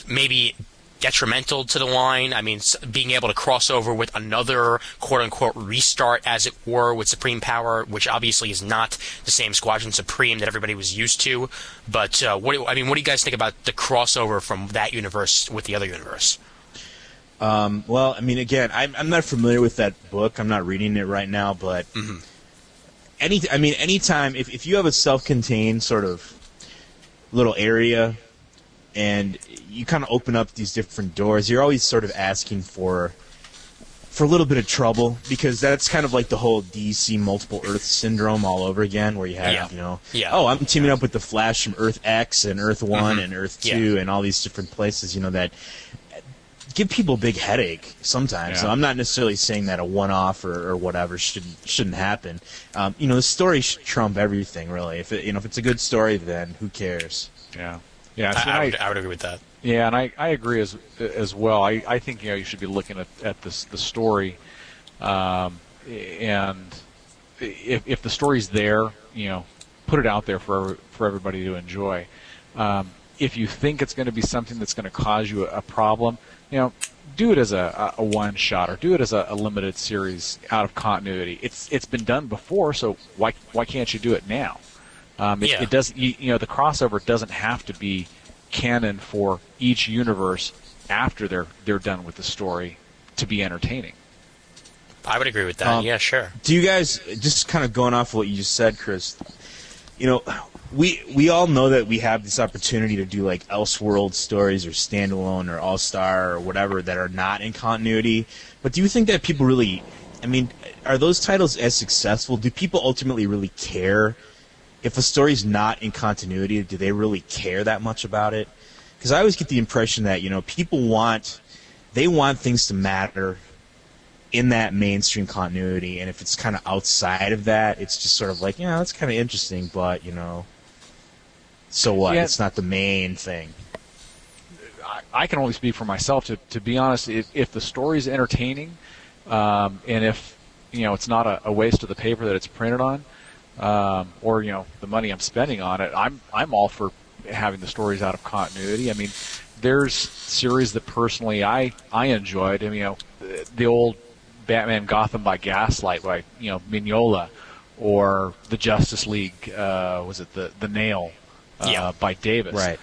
Speaker 2: maybe detrimental to the line? I mean, being able to cross over with another quote-unquote restart, as it were, with Supreme Power, which obviously is not the same Squadron Supreme that everybody was used to. But what do you guys think about the crossover from that universe with the other universe?
Speaker 3: Well, I mean, again, I'm not familiar with that book. I'm not reading it right now, but anytime if you have a self-contained sort of little area and you kind of open up these different doors, you're always sort of asking for a little bit of trouble, because that's kind of like the whole DC multiple Earth syndrome all over again, where you have, oh, I'm teaming up with the Flash from Earth X and Earth 1 and Earth 2 and all these different places, that give people a big headache sometimes. Yeah. So I'm not necessarily saying that a one-off or whatever shouldn't happen. The story should trump everything, really. If it's a good story, then who cares?
Speaker 4: Yeah.
Speaker 2: Yeah, so I would agree with that.
Speaker 4: Yeah, and I agree as well. I think you should be looking at the story, and if the story's there, put it out there for everybody to enjoy. If you think it's going to be something that's going to cause you a problem, do it as a one shot, or do it as a limited series out of continuity. It's been done before, so why can't you do it now? It does. The crossover doesn't have to be canon for each universe after they're done with the story to be entertaining.
Speaker 2: I would agree with that. Yeah, sure.
Speaker 3: Do you guys, just kind of going off of what you just said, Chris? We all know that we have this opportunity to do like Elseworld stories or standalone or All-Star or whatever that are not in continuity. But do you think that people really, are those titles as successful? Do people ultimately really care? If a story's not in continuity, do they really care that much about it? Because I always get the impression that, people want things to matter in that mainstream continuity, and if it's kind of outside of that, it's just sort of like, that's kind of interesting, but, so what? Yeah. It's not the main thing.
Speaker 4: I can only speak for myself. To be honest, if the story's entertaining, and if, it's not a waste of the paper that it's printed on, or the money I'm spending on it, I'm all for having the stories out of continuity. I mean, there's series that personally I enjoyed. The old Batman Gotham by Gaslight by Mignola, or the Justice League, was it the Nail by Davis?
Speaker 3: Right.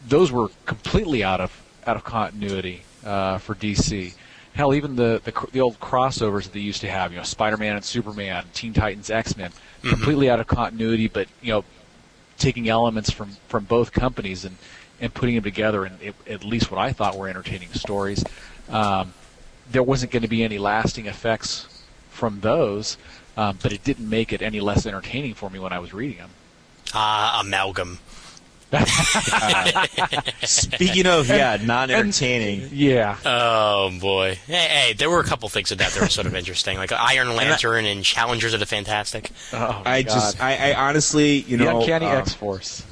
Speaker 4: Those were completely out of continuity for DC. Hell, even the old crossovers that they used to have, Spider-Man and Superman, Teen Titans, X-Men, completely out of continuity, but taking elements from both companies and putting them together in at least what I thought were entertaining stories. There wasn't going to be any lasting effects from those, but it didn't make it any less entertaining for me when I was reading them.
Speaker 2: Amalgam.
Speaker 3: Speaking of, non-entertaining.
Speaker 4: Yeah.
Speaker 2: Oh, boy. Hey, there were a couple things in that were sort of interesting, like Iron Lantern and Challengers of the Fantastic.
Speaker 4: Oh,
Speaker 3: I honestly,
Speaker 4: the Uncanny X-Force.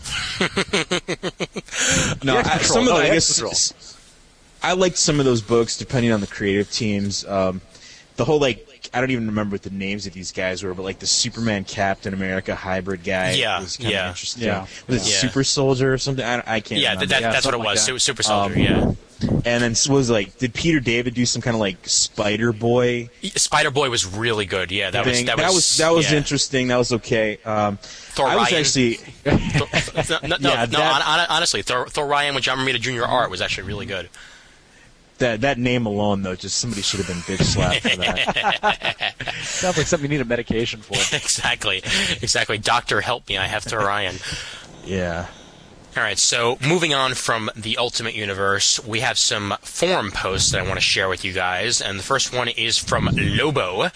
Speaker 3: I liked some of those books, depending on the creative teams. The whole, I don't even remember what the names of these guys were, but the Superman Captain America hybrid guy was kind of interesting.
Speaker 4: Yeah.
Speaker 3: Was it Super Soldier or something? I can't remember.
Speaker 2: That's what it was. That. Super Soldier, yeah.
Speaker 3: And then did Peter David do some kind of Spider Boy?
Speaker 2: Spider Boy was really good. Yeah, that was
Speaker 3: interesting. That was okay.
Speaker 2: Thor
Speaker 3: I
Speaker 2: Ryan.
Speaker 3: was actually
Speaker 2: honestly, Thor Ryan with John Romita Jr. art was actually really good.
Speaker 3: That name alone, though, just somebody should have been bitch slapped for that.
Speaker 4: Sounds like something you need a medication for.
Speaker 2: Exactly. Doctor, help me! I have Thor Ryan.
Speaker 3: Yeah.
Speaker 2: All right, so moving on from the Ultimate Universe, we have some forum posts that I want to share with you guys, and the first one is from Lobo,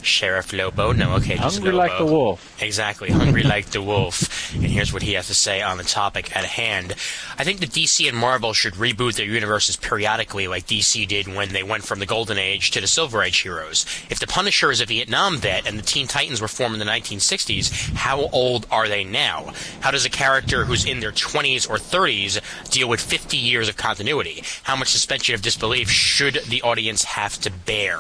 Speaker 2: Sheriff Lobo. No, okay, just
Speaker 4: Hungry
Speaker 2: Lobo.
Speaker 4: like the wolf.
Speaker 2: Exactly, hungry like the wolf. And here's what he has to say on the topic at hand. I think that DC and Marvel should reboot their universes periodically like DC did when they went from the Golden Age to the Silver Age heroes. If the Punisher is a Vietnam vet and the Teen Titans were formed in the 1960s, how old are they now? How does a character who's in their 20s or 30s deal with 50 years of continuity? How much suspension of disbelief should the audience have to bear?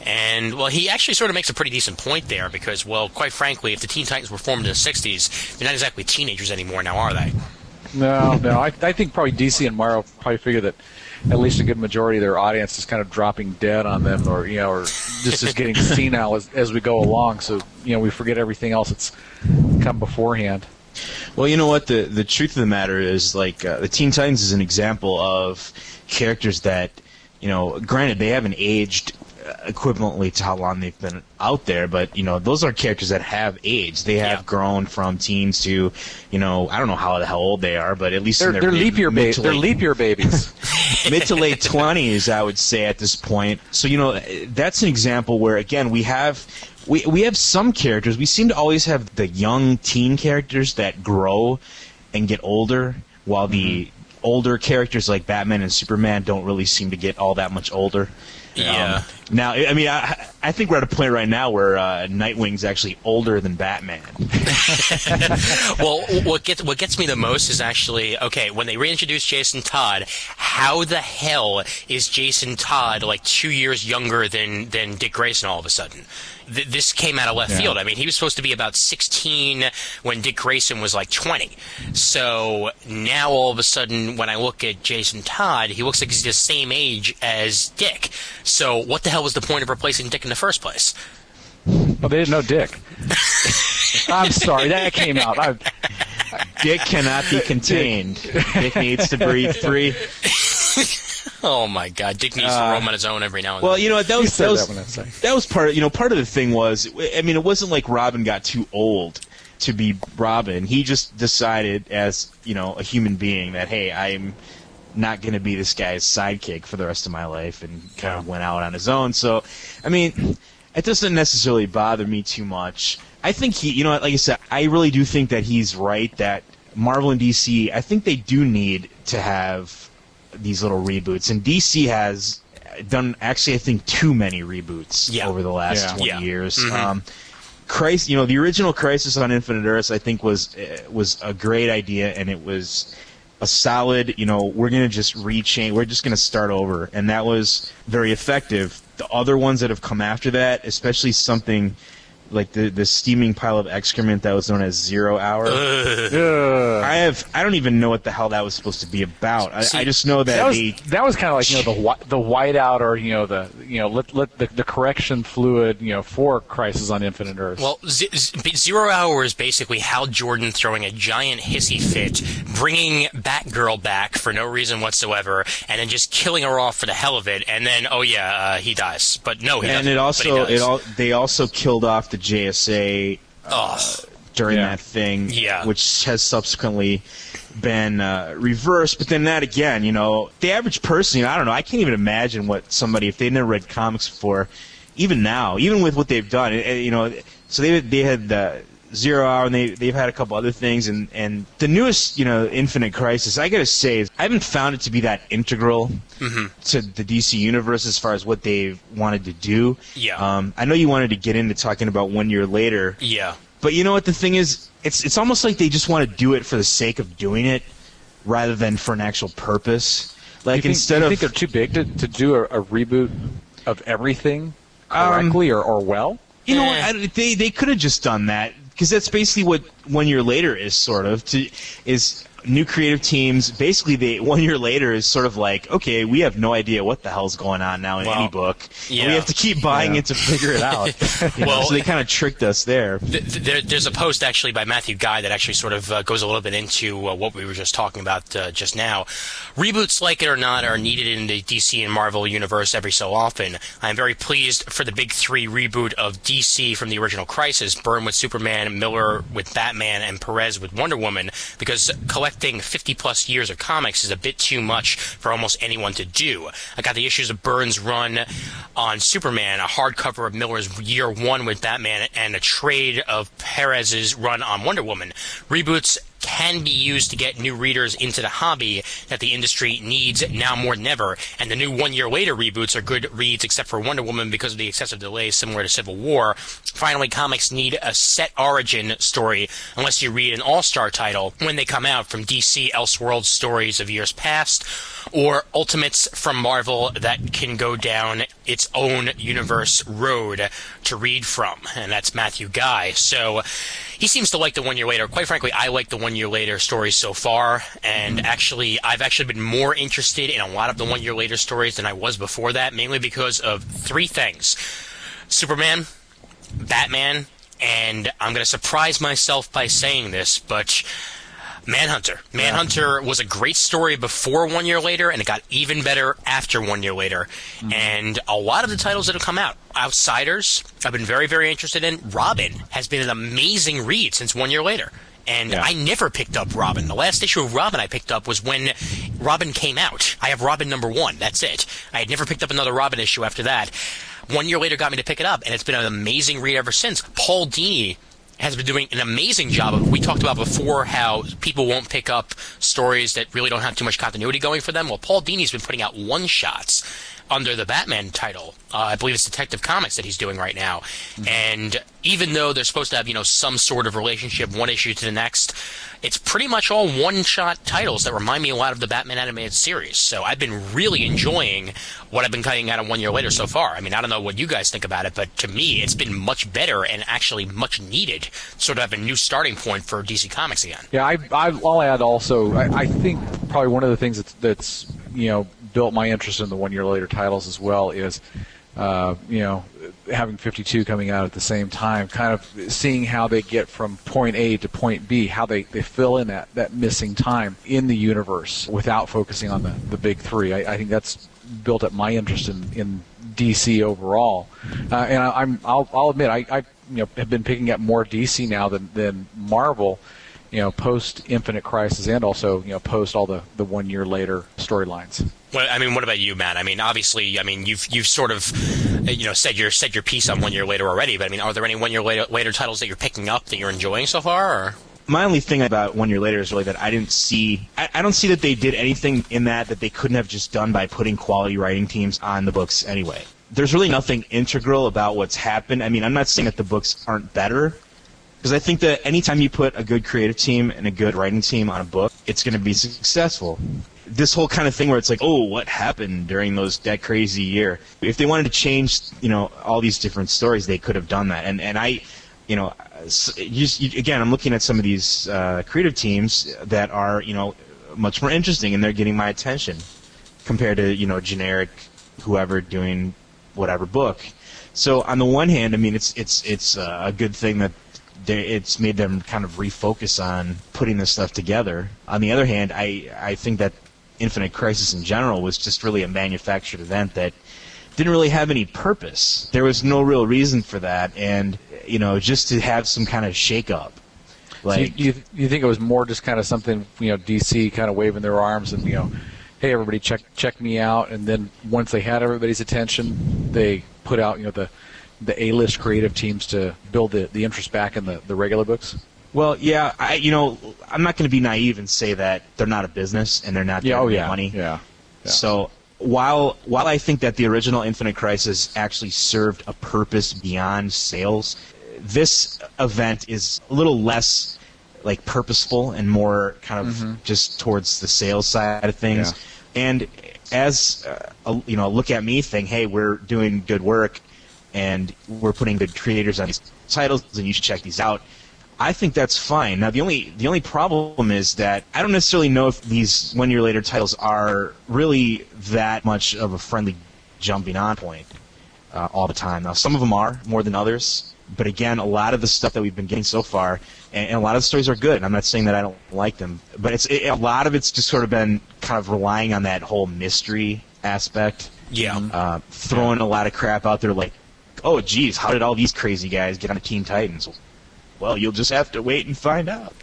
Speaker 2: And, well, he actually sort of makes a pretty decent point there because, well, quite frankly, if the Teen Titans were formed in the 60s, they're not exactly teenagers anymore now, are they?
Speaker 4: No. I think probably DC and Marvel probably figure that at least a good majority of their audience is kind of dropping dead on them, or just is getting senile as we go along. So we forget everything else that's come beforehand.
Speaker 3: Well, you know what? The truth of the matter is, like, the Teen Titans is an example of characters that, granted, they haven't aged equivalently to how long they've been out there, but, those are characters that have aged. They have grown from teens to, I don't know how the hell old they are, but at least
Speaker 4: they're leap year babies. They're leap year babies.
Speaker 3: Mid to late 20s, I would say, at this point. So, that's an example where, again, we have some characters. We seem to always have the young teen characters that grow and get older, while the older characters like Batman and Superman don't really seem to get all that much older.
Speaker 2: Yeah.
Speaker 3: Now, I mean, I think we're at a point right now where Nightwing's actually older than Batman.
Speaker 2: Well, what gets me the most is actually, okay, when they reintroduced Jason Todd, how the hell is Jason Todd like 2 years younger than Dick Grayson all of a sudden? This came out of left field. I mean, he was supposed to be about 16 when Dick Grayson was like 20. So now all of a sudden, when I look at Jason Todd, he looks like he's the same age as Dick. So what the hell was the point of replacing Dick in the first place?
Speaker 4: Well, they didn't know Dick. I'm sorry, that came out.
Speaker 3: Dick cannot be contained. Dick needs to breathe free.
Speaker 2: Oh my God, Dick needs to roam on his own every now and then.
Speaker 3: Well, that was part of, part of the thing was, I mean, it wasn't like Robin got too old to be Robin. He just decided as, a human being that, hey, I'm not going to be this guy's sidekick for the rest of my life, and kind of went out on his own. So, I mean, it doesn't necessarily bother me too much. I think he, like I said, I really do think that he's right that Marvel and DC, I think they do need to have these little reboots, and DC has done actually I think too many reboots over the last 20 years.
Speaker 2: Mm-hmm.
Speaker 3: The original Crisis on Infinite Earths I think was a great idea, and it was a solid, we're going to just we're just going to start over, and that was very effective. The other ones that have come after that, especially something like the steaming pile of excrement that was known as Zero Hour. I don't even know what the hell that was supposed to be about. I just know that
Speaker 4: that was kind of like the whiteout, or let the correction fluid for Crisis on Infinite Earths.
Speaker 2: Well, Zero Hour is basically Hal Jordan throwing a giant hissy fit, bringing Batgirl back for no reason whatsoever, and then just killing her off for the hell of it, and then he dies. But no, he doesn't.
Speaker 3: And they also killed off the JSA during that thing, which has subsequently been reversed. But then that again, the average person, I don't know, I can't even imagine what somebody, if they've never read comics before, even now, even with what they've done, so they had the Zero Hour, and they've had a couple other things, and the newest, Infinite Crisis, I gotta say, I haven't found it to be that integral to the DC universe as far as what they've wanted to do. I know you wanted to get into talking about 1 year later. But you know what the thing is? It's almost like they just want to do it for the sake of doing it, rather than for an actual purpose. Like,
Speaker 4: you think they're too big to do a reboot of everything correctly or well?
Speaker 3: You know what? They could have just done that. Because that's basically what 1 year later is, sort of. Is new creative teams. Basically, 1 year later is sort of like, okay, we have no idea what the hell's going on now in any book. We have to keep buying it to figure it out. So they kind of tricked us there.
Speaker 2: There's a post actually by Matthew Guy that actually sort of goes a little bit into what we were just talking about just now. Reboots, like it or not, are needed in the DC and Marvel universe every so often. I'm very pleased for the Big Three reboot of DC from the original Crisis, Byrne with Superman, Miller with Batman, and Perez with Wonder Woman, because collectively collecting 50-plus years of comics is a bit too much for almost anyone to do. I got the issues of Byrne's run on Superman, a hardcover of Miller's Year One with Batman, and a trade of Perez's run on Wonder Woman. Reboots can be used to get new readers into the hobby that the industry needs now more than ever, and the new 1 year later reboots are good reads except for Wonder Woman because of the excessive delays similar to Civil War. Finally, comics need a set origin story unless you read an all-star title when they come out from DC Elseworlds stories of years past, or Ultimates from Marvel that can go down its own universe road to read from, and that's Matthew Guy. So he seems to like the 1 year later. Quite frankly, I like the 1 year later stories so far, and I've actually been more interested in a lot of the 1 year later stories than I was before that, mainly because of three things: Superman, Batman, and I'm going to surprise myself by saying this, but Manhunter. Manhunter was a great story before 1 year later, and it got even better after 1 year later. And a lot of the titles that have come out, Outsiders, I've been very, very interested in. Robin has been an amazing read since 1 year later. And I never picked up Robin. The last issue of Robin I picked up was when Robin came out. I have Robin #1. That's it. I had never picked up another Robin issue after that. 1 year later got me to pick it up, and it's been an amazing read ever since. Paul Dini has been doing an amazing job of, we talked about before how people won't pick up stories that really don't have too much continuity going for them. Well, Paul Dini's been putting out one-shots under the Batman title. I believe it's Detective Comics that he's doing right now. And even though they're supposed to have, some sort of relationship, one issue to the next, it's pretty much all one-shot titles that remind me a lot of the Batman animated series. So I've been really enjoying what I've been cutting out of 1 year later so far. I mean, I don't know what you guys think about it, but to me, it's been much better and actually much needed, sort of have a new starting point for DC Comics again.
Speaker 4: Yeah, I'll add also, I think probably one of the things that's built my interest in the 1 year later titles as well is, having 52 coming out at the same time, kind of seeing how they get from point A to point B, how they fill in that missing time in the universe without focusing on the big three. I think that's built up my interest in DC overall. And I'll admit, I have been picking up more DC now than Marvel, post Infinite Crisis and also, post all the 1 year later storylines.
Speaker 2: Well, I mean, what about you, Matt? I mean, obviously, you've sort of, said your piece on 1 year later already. But I mean, are there any 1 year later titles that you're picking up that you're enjoying so far? Or?
Speaker 3: My only thing about 1 year later is really that I didn't see. I don't see that they did anything in that they couldn't have just done by putting quality writing teams on the books anyway. There's really nothing integral about what's happened. I mean, I'm not saying that the books aren't better, because I think that anytime you put a good creative team and a good writing team on a book, it's going to be successful. This whole kind of thing where it's like, oh, what happened during that crazy year? If they wanted to change, all these different stories, they could have done that. And I, again, I'm looking at some of these creative teams that are, much more interesting, and they're getting my attention compared to, generic whoever doing whatever book. So on the one hand, I mean, it's a good thing that it's made them kind of refocus on putting this stuff together. On the other hand, I think that Infinite Crisis in general was just really a manufactured event that didn't really have any purpose. There was no real reason for that, and just to have some kind of shake-up. Like,
Speaker 4: so you think it was more just kind of something, DC kind of waving their arms and, hey, everybody, check me out, and then once they had everybody's attention, they put out, the A-list creative teams to build the interest back in the regular books?
Speaker 3: Well, yeah, I'm not going to be naive and say that they're not a business and they're not getting money.
Speaker 4: Yeah.
Speaker 3: So while I think that the original Infinite Crisis actually served a purpose beyond sales, this event is a little less like purposeful and more kind of just towards the sales side of things. Yeah. And as a look at me thing, hey, we're doing good work and we're putting good creators on these titles, and you should check these out. I think that's fine. Now, the only problem is that I don't necessarily know if these 1 year later titles are really that much of a friendly jumping on point all the time. Now, some of them are more than others, but again, a lot of the stuff that we've been getting so far, and a lot of the stories are good, and I'm not saying that I don't like them, but a lot of it's just sort of been kind of relying on that whole mystery aspect.
Speaker 2: Yeah.
Speaker 3: Throwing a lot of crap out there like, oh, geez, how did all these crazy guys get on the Teen Titans? Well, you'll just have to wait and find out.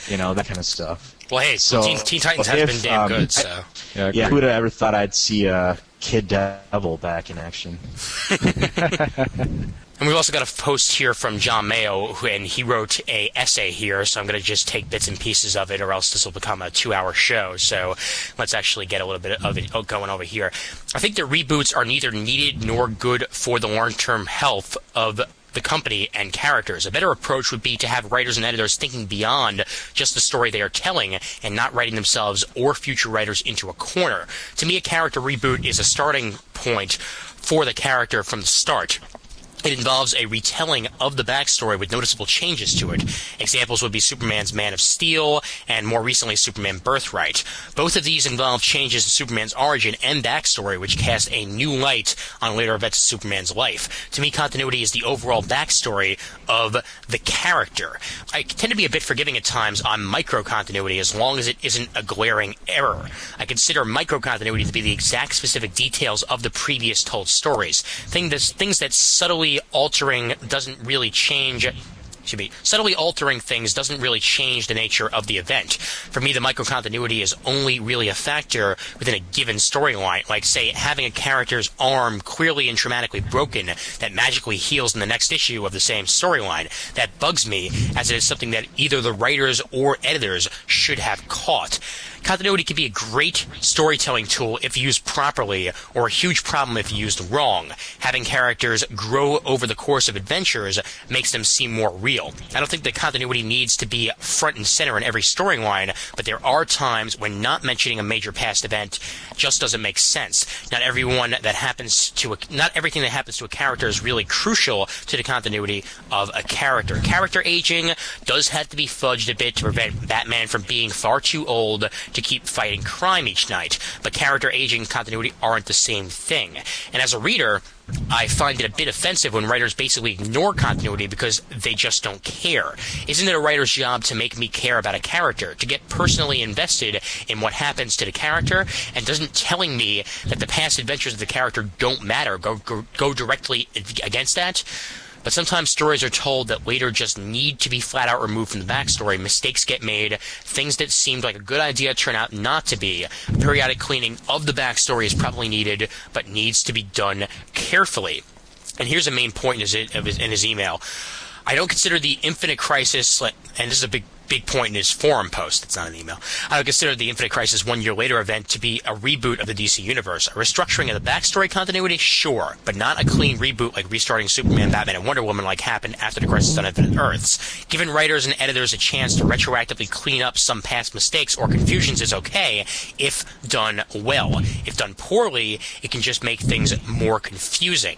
Speaker 3: that kind of stuff.
Speaker 2: Well, hey,
Speaker 3: So,
Speaker 2: Teen Titans has been damn good, so.
Speaker 3: Yeah, who would have ever thought I'd see Kid Devil back in action?
Speaker 2: And we've also got a post here from John Mayo, and he wrote a essay here, so I'm going to just take bits and pieces of it, or else this will become a 2-hour show. So let's actually get a little bit of it going over here. I think that reboots are neither needed nor good for the long-term health of the company and characters. A better approach would be to have writers and editors thinking beyond just the story they are telling and not writing themselves or future writers into a corner. To me, a character reboot is a starting point for the character from the start. It involves a retelling of the backstory with noticeable changes to it. Examples would be Superman's Man of Steel and more recently Superman Birthright. Both of these involve changes to Superman's origin and backstory which cast a new light on later events of Superman's life. To me, continuity is the overall backstory of the character. I tend to be a bit forgiving at times on micro-continuity as long as it isn't a glaring error. I consider micro-continuity to be the exact specific details of the previous told stories. Things that subtly altering things doesn't really change the nature of the event. For me, the micro-continuity is only really a factor within a given storyline, like, say, having a character's arm clearly and traumatically broken that magically heals in the next issue of the same storyline. That bugs me, as it is something that either the writers or editors should have caught. Continuity can be a great storytelling tool if used properly, or a huge problem if used wrong. Having characters grow over the course of adventures makes them seem more real. I don't think that continuity needs to be front and center in every storyline, but there are times when not mentioning a major past event just doesn't make sense. Not everything that happens to a character is really crucial to the continuity of a character. Character aging does have to be fudged a bit to prevent Batman from being far too old to keep fighting crime each night, but character aging and continuity aren't the same thing. And as a reader, I find it a bit offensive when writers basically ignore continuity because they just don't care. Isn't it a writer's job to make me care about a character, to get personally invested in what happens to the character, and doesn't telling me that the past adventures of the character don't matter go directly against that? But sometimes stories are told that later just need to be flat out removed from the backstory. Mistakes get made. Things that seemed like a good idea turn out not to be. Periodic cleaning of the backstory is probably needed, but needs to be done carefully. And here's a main point in his email. I don't consider the Infinite Crisis, and this is a big point in his forum post, it's not an email, I don't consider the Infinite Crisis 1 year later event to be a reboot of the DC Universe. A restructuring of the backstory continuity, sure, but not a clean reboot like restarting Superman, Batman, and Wonder Woman like happened after the Crisis on Infinite Earths. Giving writers and editors a chance to retroactively clean up some past mistakes or confusions is okay if done well. If done poorly, it can just make things more confusing.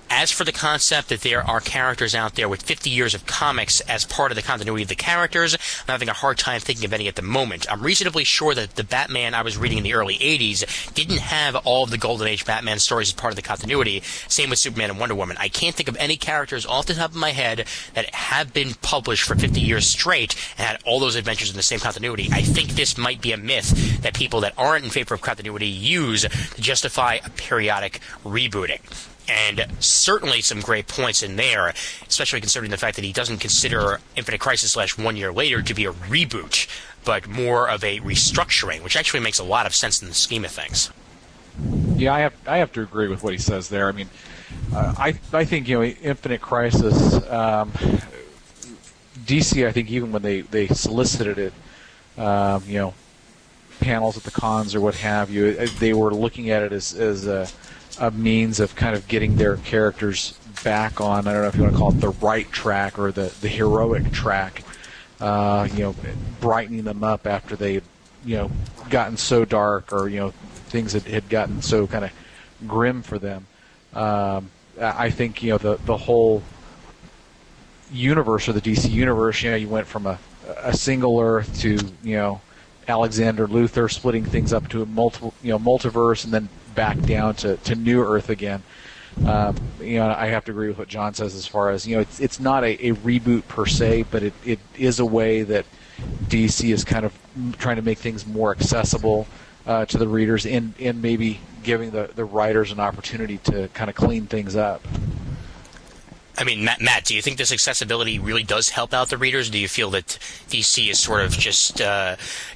Speaker 2: As for the concept that there are characters out there with 50 years of comics as part of the continuity of the characters, I'm having a hard time thinking of any at the moment. I'm reasonably sure that the Batman I was reading in the early 80s didn't have all of the Golden Age Batman stories as part of the continuity. Same with Superman and Wonder Woman. I can't think of any characters off the top of my head that have been published for 50 years straight and had all those adventures in the same continuity. I think this might be a myth that people that aren't in favor of continuity use to justify a periodic rebooting. And certainly some great points in there, especially considering the fact that he doesn't consider Infinite Crisis / 1 year later to be a reboot, but more of a restructuring, which actually makes a lot of sense in the scheme of things.
Speaker 4: Yeah, I have to agree with what he says there. I mean, I think, Infinite Crisis, DC, I think even when they solicited it, panels at the cons or what have you, they were looking at it as a means of kind of getting their characters back on, I don't know if you want to call it the right track or the heroic track, brightening them up after they gotten so dark or, things that had gotten so kind of grim for them. I think, the whole universe or the DC universe, you went from a single Earth to, Alexander Luthor splitting things up to a multiverse and then back down to New Earth again. I have to agree with what John says as far as, it's not a reboot per se, but it is a way that DC is kind of trying to make things more accessible to the readers and maybe giving the writers an opportunity to kind of clean things up.
Speaker 2: I mean, Matt, do you think this accessibility really does help out the readers? Do you feel that DC is sort of just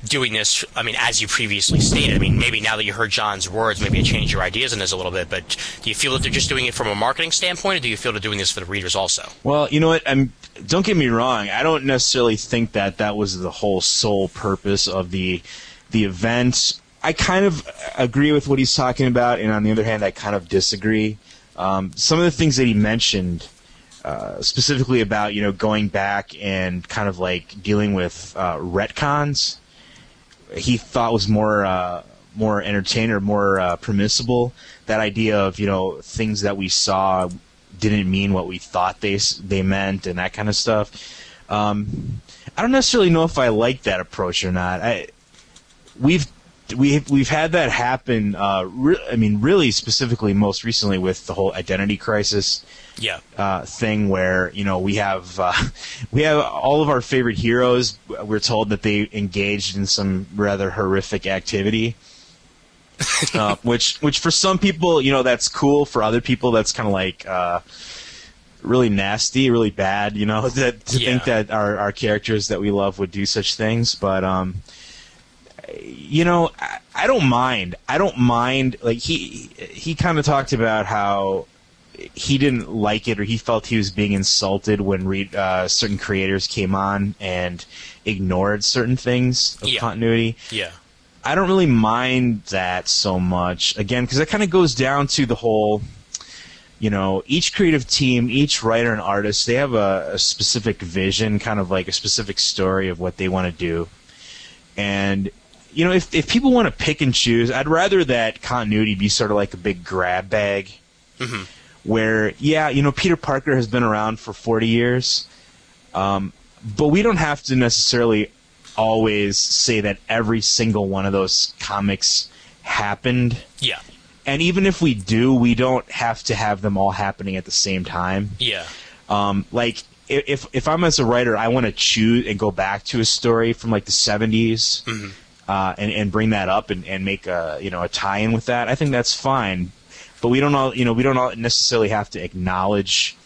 Speaker 2: doing this, I mean, as you previously stated? I mean, maybe now that you heard John's words, maybe it changed your ideas on this a little bit, but do you feel that they're just doing it from a marketing standpoint, or do you feel they're doing this for the readers also?
Speaker 3: Well, you know what? Don't get me wrong. I don't necessarily think that was the whole sole purpose of the event. I kind of agree with what he's talking about, and on the other hand, I kind of disagree. Some of the things that he mentioned, specifically about, you know, going back and kind of like dealing with retcons, he thought was more entertaining or more permissible. That idea of, you know, things that we saw didn't mean what we thought they meant, and that kind of stuff. I don't necessarily know if I like that approach or not. We've had that happen. I mean, really specifically, most recently with the whole identity crisis thing, where, you know, we have all of our favorite heroes. We're told that they engaged in some rather horrific activity, which for some people, you know, that's cool. For other people, that's kind of like really nasty, really bad. You know, to think that our characters that we love would do such things, but you know, I don't mind. Like, he kind of talked about how he didn't like it, or he felt he was being insulted when certain creators came on and ignored certain things of continuity.
Speaker 2: Yeah.
Speaker 3: I don't really mind that so much, again, because it kind of goes down to the whole, you know, each creative team, each writer and artist, they have a specific vision, kind of like a specific story of what they want to do. And you know, if people want to pick and choose, I'd rather that continuity be sort of like a big grab bag, where, yeah, you know, Peter Parker has been around for 40 years, but we don't have to necessarily always say that every single one of those comics happened.
Speaker 2: Yeah.
Speaker 3: And even if we do, we don't have to have them all happening at the same time.
Speaker 2: Yeah.
Speaker 3: Like, if I'm as a writer, I want to choose and go back to a story from like the 70s. And bring that up and make a tie-in with that, I think that's fine. But we don't all necessarily have to acknowledge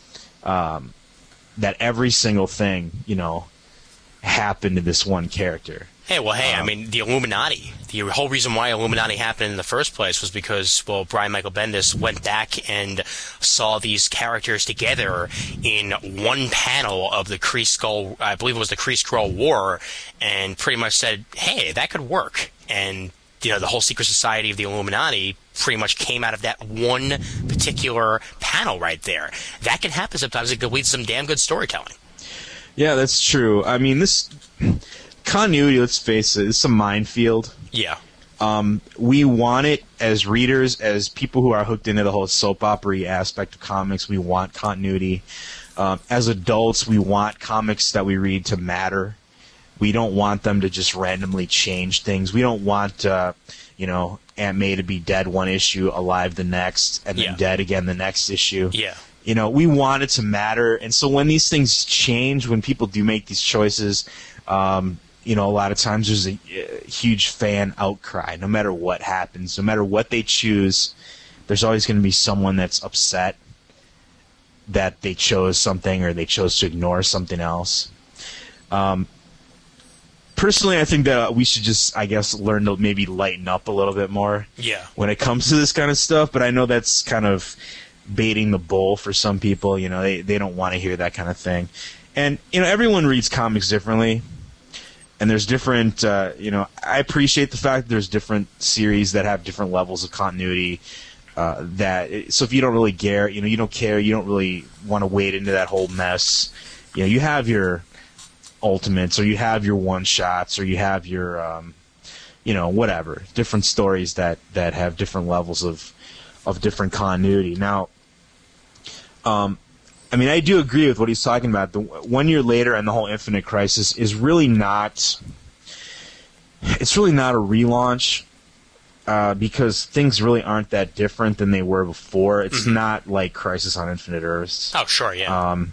Speaker 3: that every single thing, you know, happened to this one character.
Speaker 2: Hey, I mean, the Illuminati. The whole reason why Illuminati happened in the first place was because, well, Brian Michael Bendis went back and saw these characters together in one panel of the Kree Skull, I believe it was the Kree Skrull War, and pretty much said, hey, that could work. And, you know, the whole secret society of the Illuminati pretty much came out of that one particular panel right there. That can happen sometimes. It could lead to some damn good storytelling.
Speaker 3: Yeah, that's true. I mean, this continuity, let's face it, it's a minefield.
Speaker 2: Yeah.
Speaker 3: We want it as readers, as people who are hooked into the whole soap opera aspect of comics. We want continuity. As adults, we want comics that we read to matter. We don't want them to just randomly change things. We don't want, you know, Aunt May to be dead one issue, alive the next, and then dead again the next issue.
Speaker 2: Yeah.
Speaker 3: You know, we want it to matter. And so when these things change, when people do make these choices, you know, a lot of times there's a huge fan outcry. No matter what happens, no matter what they choose, there's always going to be someone that's upset that they chose something or they chose to ignore something else. Personally, I think that we should just, I guess, learn to maybe lighten up a little bit more when it comes to this kind of stuff. But I know that's kind of baiting the bull for some people. You know, they don't want to hear that kind of thing. And, you know, everyone reads comics differently. And there's different, you know, I appreciate the fact that there's different series that have different levels of continuity. So if you don't really care, you know, you don't care, you don't really want to wade into that whole mess. You know, you have your Ultimates, or you have your one-shots, or you have your, you know, whatever, different stories that have different levels of different continuity. Now, I mean, I do agree with what he's talking about. The 1 year later and the whole Infinite Crisis is really not. It's really not a relaunch because things really aren't that different than they were before. It's not like Crisis on Infinite Earths.
Speaker 2: Oh, sure, yeah.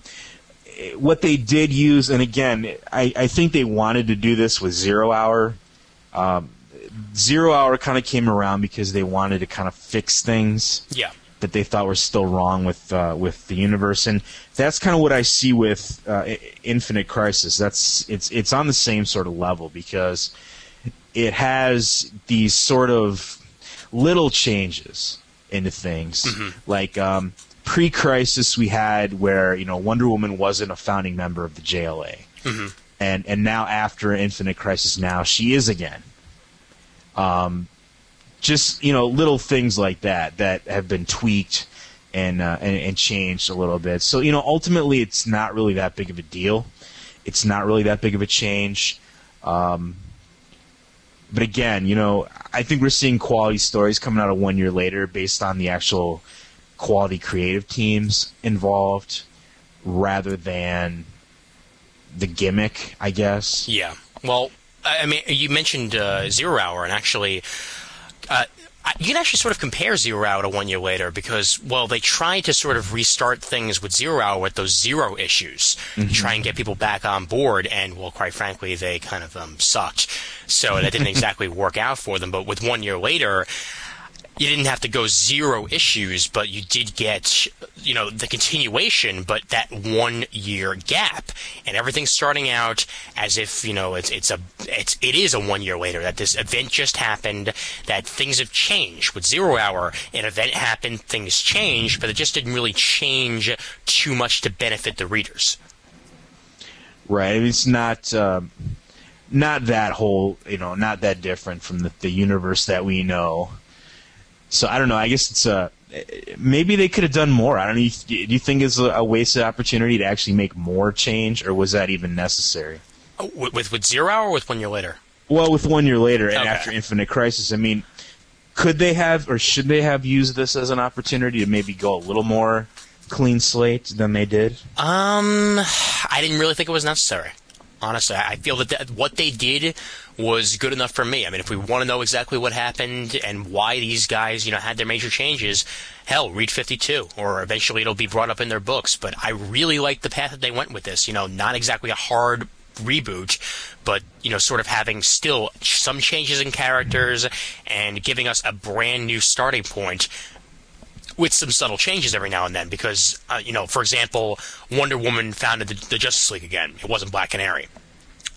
Speaker 3: What they did use, and again, I think they wanted to do this with Zero Hour. Zero Hour kind of came around because they wanted to kind of fix things.
Speaker 2: Yeah.
Speaker 3: that they thought were still wrong with the universe, and that's kind of what I see with Infinite Crisis. It's on the same sort of level because it has these sort of little changes into things, like pre-Crisis we had where Wonder Woman wasn't a founding member of the JLA, and now after Infinite Crisis, now she is again. Just little things like that have been tweaked and changed a little bit. So ultimately, it's not really that big of a deal. It's not really that big of a change. But again, I think we're seeing quality stories coming out of 1 year later based on the actual quality creative teams involved, rather than the gimmick, I guess.
Speaker 2: Yeah. Well, I mean, you mentioned Zero Hour, and actually, you can actually sort of compare Zero Hour to 1 year later because, well, they tried to sort of restart things with Zero Hour with those Zero issues to try and get people back on board, and, well, quite frankly, they kind of sucked. So that didn't exactly work out for them. But with 1 year later, you didn't have to go Zero issues, but you did get, the continuation, but that 1 year gap, and everything's starting out as if, it is a 1 year later, that this event just happened, that things have changed. With Zero Hour, an event happened, things changed, but it just didn't really change too much to benefit the readers.
Speaker 3: Right. It's not that whole, not that different from the universe that we know. So I don't know. I guess it's maybe they could have done more. I don't know. Do you think it's a wasted opportunity to actually make more change, or was that even necessary?
Speaker 2: With Zero Hour or with 1 year later?
Speaker 3: Well, with 1 year later and after Infinite Crisis, I mean, could they have or should they have used this as an opportunity to maybe go a little more clean slate than they did?
Speaker 2: I didn't really think it was necessary. Honestly, I feel that what they did was good enough for me. I mean, if we want to know exactly what happened and why these guys, had their major changes, hell, read 52, or eventually it'll be brought up in their books. But I really like the path that they went with this. Not exactly a hard reboot, but, sort of having still some changes in characters and giving us a brand new starting point with some subtle changes every now and then, because, for example, Wonder Woman founded the Justice League again. It wasn't Black Canary.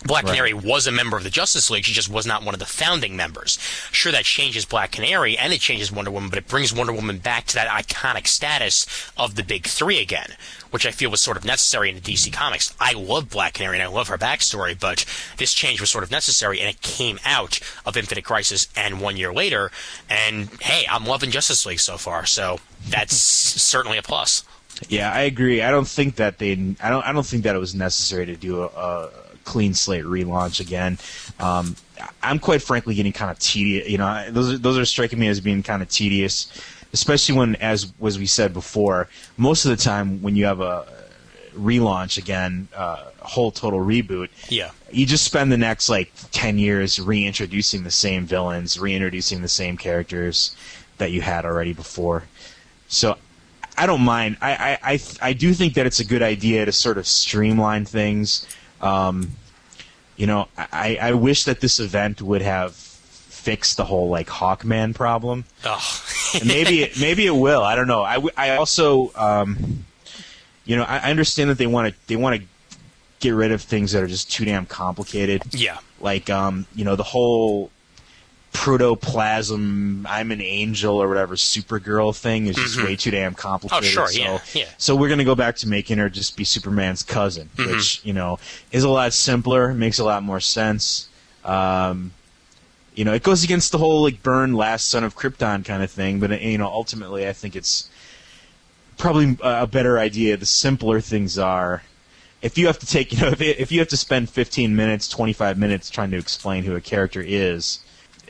Speaker 2: Black Canary was a member of the Justice League. She just was not one of the founding members. Sure, that changes Black Canary and it changes Wonder Woman, but it brings Wonder Woman back to that iconic status of the big three again, which I feel was sort of necessary in the DC Comics. I love Black Canary and I love her backstory, but this change was sort of necessary, and it came out of Infinite Crisis and 1 year later. And hey, I'm loving Justice League so far, so that's certainly a plus.
Speaker 3: Yeah, I agree. I don't think that I don't think that it was necessary to do a clean slate relaunch again. I'm quite frankly getting kind of tedious. Those are striking me as being kind of tedious, especially when, as we said before, most of the time when you have a relaunch again, whole total reboot, you just spend the next 10 years reintroducing the same villains, reintroducing the same characters that you had already before. So I don't mind. I do think that it's a good idea to sort of streamline things. I wish that this event would have fixed the whole Hawkman problem.
Speaker 2: Oh.
Speaker 3: And maybe it will. I don't know. I also I understand that they want to get rid of things that are just too damn complicated.
Speaker 2: Yeah.
Speaker 3: The whole protoplasm, I'm an angel or whatever, Supergirl thing is just way too damn complicated.
Speaker 2: Oh, sure, yeah.
Speaker 3: So we're going to go back to making her just be Superman's cousin, which, is a lot simpler, makes a lot more sense. It goes against the whole, Byrne, last son of Krypton kind of thing, but, ultimately I think it's probably a better idea. The simpler things are, if you have to take, if you have to spend 15 minutes, 25 minutes trying to explain who a character is,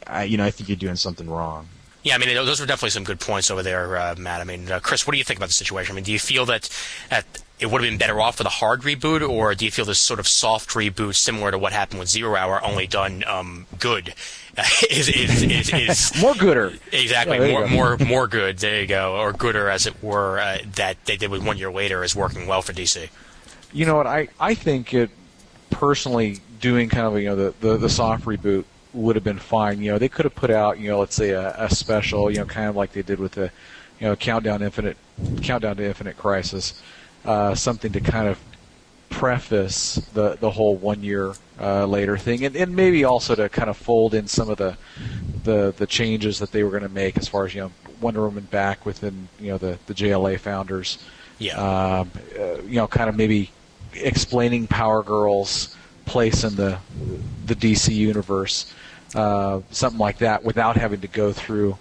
Speaker 3: I think you're doing something wrong.
Speaker 2: Yeah, I mean, those were definitely some good points over there, Matt. I mean, Chris, what do you think about the situation? I mean, do you feel that it would have been better off with a hard reboot, or do you feel this sort of soft reboot, similar to what happened with Zero Hour, only done good? is
Speaker 4: more gooder.
Speaker 2: Exactly, more good. There you go, or gooder, as it were. That they did with 1 year later is working well for DC.
Speaker 4: You know what? I think it personally doing kind of the soft reboot would have been fine. They could have put out, let's say a special, kind of like they did with the, Countdown to Infinite Crisis, something to kind of preface the whole 1 year later thing, and maybe also to kind of fold in some of the changes that they were going to make as far as Wonder Woman back within the JLA founders.
Speaker 2: Yeah.
Speaker 4: Kind of maybe explaining Power Girl's place in the DC universe, something like that, without having to go through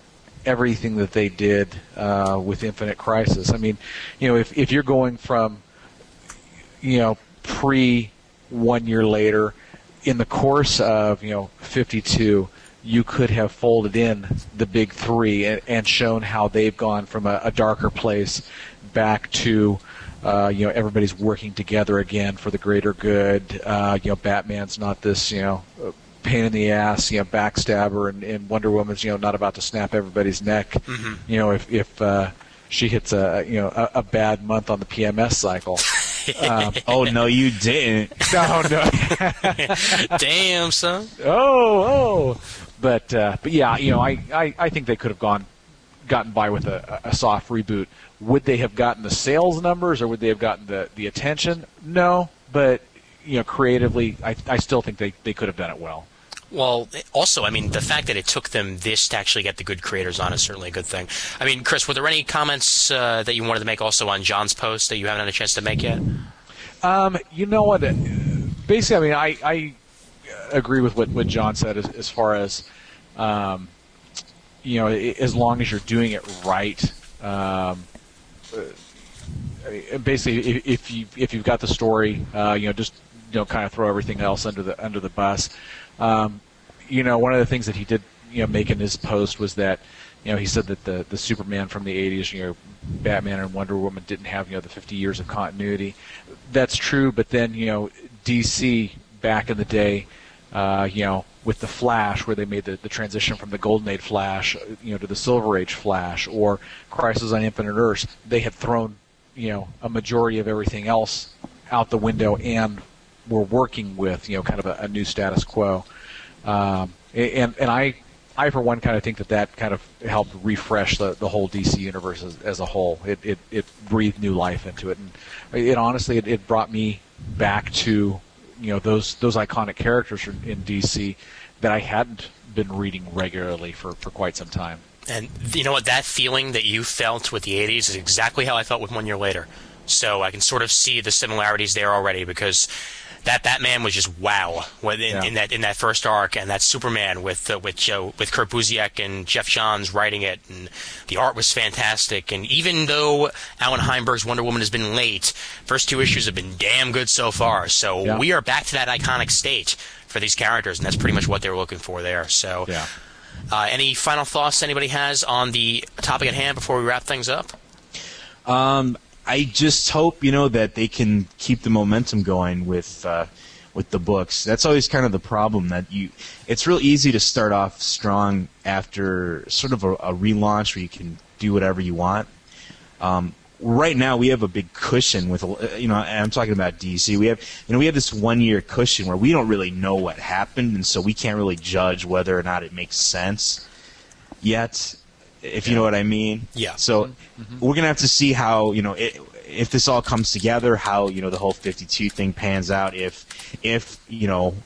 Speaker 4: everything that they did with Infinite Crisis. I mean, if you're going from pre 1 year later, in the course of 52, you could have folded in the big three and shown how they've gone from a darker place back to everybody's working together again for the greater good. Batman's not this pain in the ass backstabber, and Wonder Woman's not about to snap everybody's neck. Mm-hmm. If she hits a bad month on the PMS cycle.
Speaker 3: Oh no, you didn't.
Speaker 4: No.
Speaker 2: Damn, son.
Speaker 4: Oh. But yeah, I think they could have gotten by with a soft reboot. Would they have gotten the sales numbers, or would they have gotten the attention? No, but creatively, I still think they could have done it well.
Speaker 2: Well, also, I mean, the fact that it took them this to actually get the good creators on is certainly a good thing. I mean, Chris, were there any comments that you wanted to make also on John's post that you haven't had a chance to make yet?
Speaker 4: You know what? Basically, I mean, I agree with what John said as far as, as long as you're doing it right. Basically, if you've got the story, just kind of throw everything else under the bus. One of the things that he did, make in his post was that, he said that the Superman from the 80s, Batman and Wonder Woman didn't have, the 50 years of continuity. That's true, but then, DC back in the day, with the Flash, where they made the transition from the Golden Age Flash, to the Silver Age Flash, or Crisis on Infinite Earths, they had thrown, a majority of everything else out the window and were working with, kind of a new status quo. And I, for one, kind of think that kind of helped refresh the whole DC universe as a whole. It breathed new life into it, and it honestly it brought me back to those iconic characters in DC that I hadn't been reading regularly for quite some time.
Speaker 2: And you know what? That feeling that you felt with the 80s is exactly how I felt with 1 year later. So I can sort of see the similarities there already, because that Batman was just wow in that first arc, and that Superman with Kurt Busiek and Jeff Johns writing it, and the art was fantastic. And even though Alan Heinberg's Wonder Woman has been late, first two issues have been damn good so far. So we are back to that iconic state for these characters, and that's pretty much what they were looking for there. So, any final thoughts anybody has on the topic at hand before we wrap things up?
Speaker 3: I just hope that they can keep the momentum going with the books. That's always kind of the problem, that it's real easy to start off strong after sort of a relaunch where you can do whatever you want. Right now we have a big cushion with and I'm talking about DC. We have this 1 year cushion where we don't really know what happened, and so we can't really judge whether or not it makes sense yet. If you know what I mean. Yeah. So we're gonna have to see how if this all comes together, how the whole 52 thing pans out. If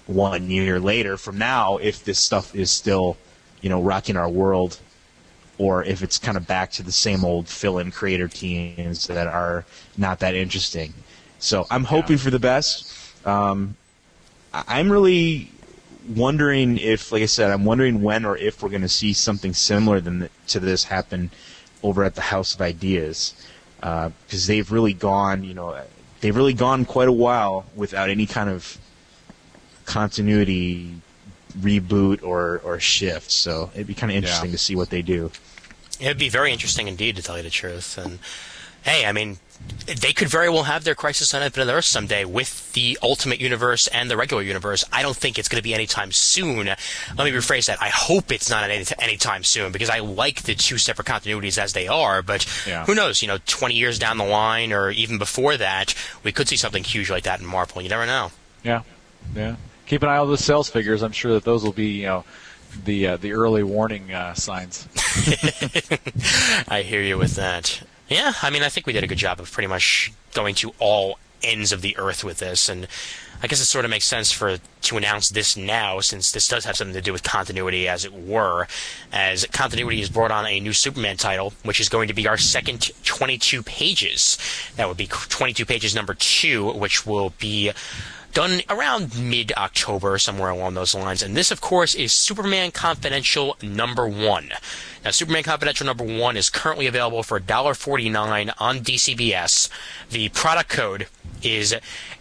Speaker 3: 1 year later from now, if this stuff is still rocking our world, or if it's kind of back to the same old fill-in creator teams that are not that interesting. So I'm hoping for the best. I'm really wondering if, like I said, I'm wondering when or if we're going to see something similar to this happen over at the House of Ideas, because they've really gone quite a while without any kind of continuity reboot or shift. So it'd be kind of interesting to see what they do.
Speaker 2: It'd be very interesting indeed, to tell you the truth. And hey, I mean, they could very well have their Crisis on Infinite Earths someday with the Ultimate Universe and the regular universe. I don't think it's going to be anytime soon. Let me rephrase that. I hope it's not anytime soon, because I like the two separate continuities as they are. But who knows? 20 years down the line, or even before that, we could see something huge like that in Marvel. You never know.
Speaker 4: Yeah. Keep an eye on those sales figures. I'm sure that those will be the early warning signs.
Speaker 2: I hear you with that. Yeah, I mean, I think we did a good job of pretty much going to all ends of the earth with this, and I guess it sort of makes sense to announce this now, since this does have something to do with continuity, as it were, as continuity has brought on a new Superman title, which is going to be our second 22 pages. That would be 22 pages number 2, which will be done around mid-October, somewhere along those lines. And this, of course, is Superman Confidential number 1. Now, Superman Confidential number 1 is currently available for $1.49 on DCBS. The product code is,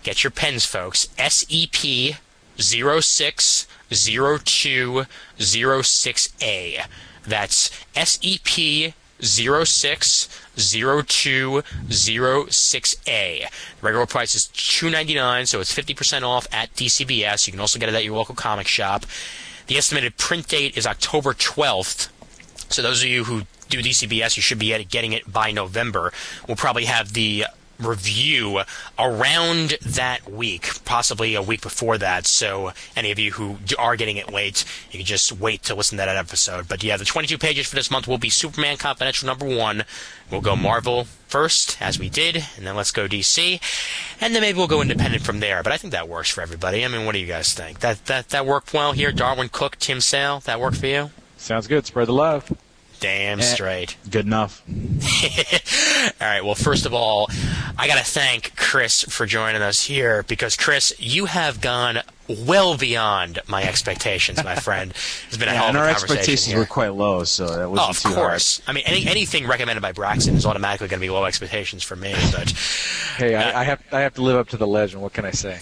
Speaker 2: get your pens, folks, SEP 060206A. That's SEP 060206A. The regular price is $2.99, so it's 50% off at DCBS. You can also get it at your local comic shop. The estimated print date is October 12th. So those of you who do DCBS, you should be getting it by November. We'll probably have the review around that week, possibly a week before that. So any of you who are getting it late, you can just wait to listen to that episode. But yeah, the 22 pages for this month will be Superman Confidential number 1. We'll go Marvel first, as we did, and then let's go DC, and then maybe we'll go independent from there. But I think that works for everybody. I mean, what do you guys think? That worked well here? Darwin Cook, Tim Sale, that worked for you?
Speaker 4: Sounds good. Spread the love.
Speaker 2: Damn straight.
Speaker 3: Good enough.
Speaker 2: All right, well, first of all, I got to thank Chris for joining us here, because, Chris, you have gone well beyond my expectations, my friend. It's been a hell of a conversation.
Speaker 3: And our expectations
Speaker 2: here
Speaker 3: were quite low, so that wasn't too hard.
Speaker 2: Of course. I mean, anything recommended by Braxton is automatically going to be low expectations for me. But
Speaker 4: hey, I have to live up to the legend. What can I say?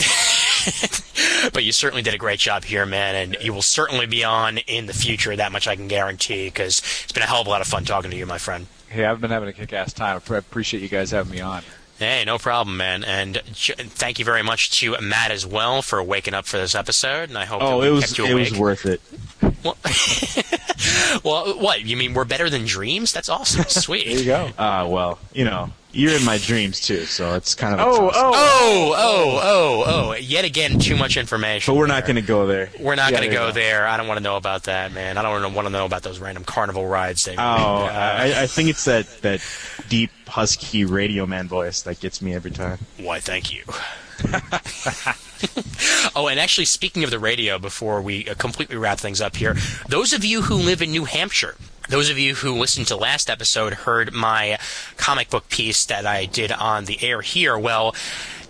Speaker 2: But you certainly did a great job here, man, and you will certainly be on in the future. That much I can guarantee, because it's been a hell of a lot of fun talking to you, my friend.
Speaker 4: Hey, I've been having a kick-ass time. I appreciate you guys having me on.
Speaker 2: Hey, no problem, man. And thank you very much to Matt as well for waking up for this episode. And I hope that we kept you awake.
Speaker 3: It was worth it.
Speaker 2: Well, well, what? You mean we're better than dreams? That's awesome. Sweet.
Speaker 4: There you go.
Speaker 3: Well, you're in my dreams too, so it's kind of
Speaker 2: yet again, too much information.
Speaker 3: But we're not going to go there.
Speaker 2: We're not going to go there. I don't want to know about that, man. I don't want to know about those random carnival rides.
Speaker 3: I think it's that deep, husky radio man voice that gets me every time.
Speaker 2: Why, thank you. Oh, and actually, speaking of the radio, before we completely wrap things up here, those of you who live in New Hampshire, those of you who listened to last episode heard my comic book piece that I did on the air here. Well,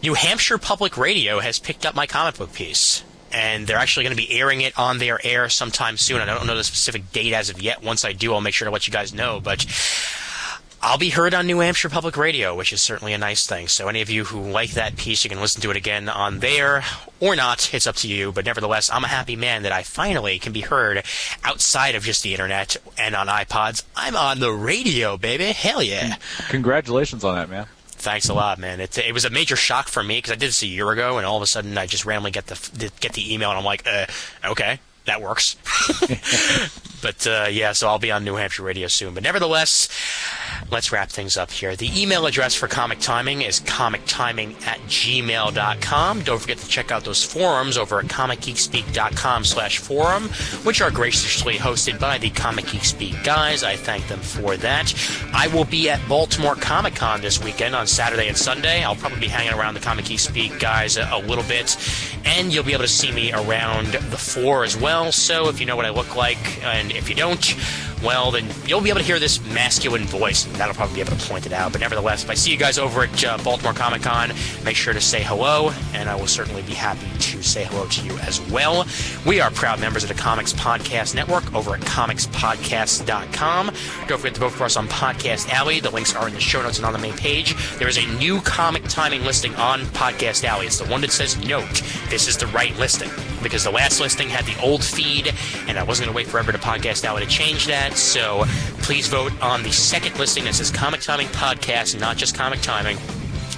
Speaker 2: New Hampshire Public Radio has picked up my comic book piece, and they're actually going to be airing it on their air sometime soon. I don't know the specific date as of yet. Once I do, I'll make sure to let you guys know, but I'll be heard on New Hampshire Public Radio, which is certainly a nice thing. So any of you who like that piece, you can listen to it again on there or not. It's up to you. But nevertheless, I'm a happy man that I finally can be heard outside of just the internet and on iPods. I'm on the radio, baby. Hell yeah.
Speaker 4: Congratulations on that, man.
Speaker 2: Thanks a lot, man. It was a major shock for me, because I did this a year ago, and all of a sudden I just randomly get the email, and I'm like, okay. That works. But, yeah, so I'll be on New Hampshire Radio soon. But nevertheless, let's wrap things up here. The email address for Comic Timing is comictiming@gmail.com. Don't forget to check out those forums over at comicgeekspeak.com/forum, which are graciously hosted by the Comic Geek Speak guys. I thank them for that. I will be at Baltimore Comic Con this weekend on Saturday and Sunday. I'll probably be hanging around the Comic Geek Speak guys a little bit, and you'll be able to see me around the floor as well. So if you know what I look like, and if you don't, well, then you'll be able to hear this masculine voice, and that'll probably be able to point it out. But nevertheless, if I see you guys over at Baltimore Comic Con, make sure to say hello, and I will certainly be happy to say hello to you as well. We are proud members of the Comics Podcast Network over at comicspodcast.com. Don't forget to vote for us on Podcast Alley. The links are in the show notes and on the main page. There is a new Comic Timing listing on Podcast Alley. It's the one that says, note, this is the right listing, because the last listing had the old feed, and I wasn't going to wait forever to Podcast Alley to change that. So please vote on the second listing that says Comic Timing Podcast, not just Comic Timing.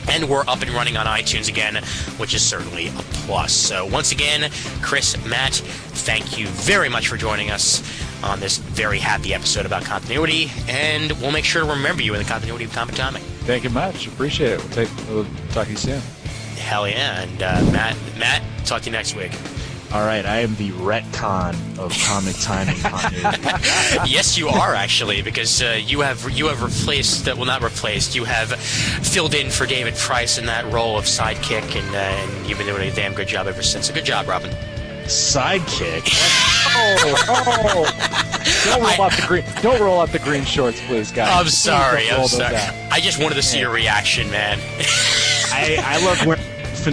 Speaker 2: And we're up and running on iTunes again, which is certainly a plus. So once again, Chris, Matt, thank you very much for joining us on this very happy episode about continuity, and we'll make sure to remember you in the continuity of Comic Timing.
Speaker 4: Thank you much. Appreciate it. We'll talk to you soon.
Speaker 2: Hell yeah. And Matt, talk to you next week.
Speaker 3: All right, I am the retcon of comic time and continuity.
Speaker 2: Yes, you are actually, because you have replaced, well, not replaced. You have filled in for David Price in that role of sidekick, and you've been doing a damn good job ever since. So good job, Robin.
Speaker 3: Sidekick?
Speaker 4: Don't roll out the green shorts, please, guys.
Speaker 2: I'm sorry.
Speaker 4: Please don't
Speaker 2: I'm
Speaker 4: roll those
Speaker 2: sorry.
Speaker 4: out.
Speaker 2: I just wanted to see your reaction, man.
Speaker 3: I love wearing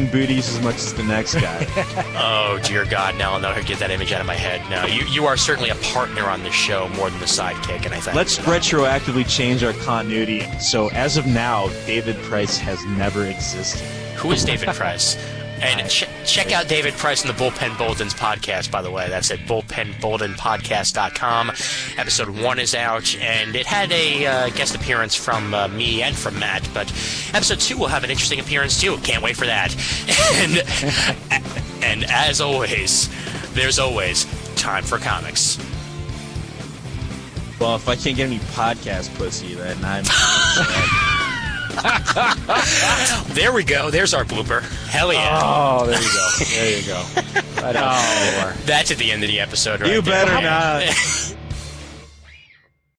Speaker 3: booties as much as the next guy.
Speaker 2: Oh, dear God, no, I'll never get that image out of my head. No, you are certainly a partner on this show more than the sidekick, and I thank
Speaker 3: Let's
Speaker 2: you.
Speaker 3: retroactively change our continuity. So as of now, David Price has never existed.
Speaker 2: Who is David Price? And check out David Price on the Bullpen Bulletins podcast, by the way. That's at bullpenbulletinpodcast.com. Episode 1 is out, and it had a guest appearance from me and from Matt, but episode 2 will have an interesting appearance, too. Can't wait for that. And as always, there's always time for comics.
Speaker 3: Well, if I can't get any podcast pussy, then I'm...
Speaker 2: There we go. There's our blooper. Hell yeah.
Speaker 4: Oh, there you go. There you go.
Speaker 2: That's at the end of the episode, right?
Speaker 3: You
Speaker 2: there.
Speaker 3: better not.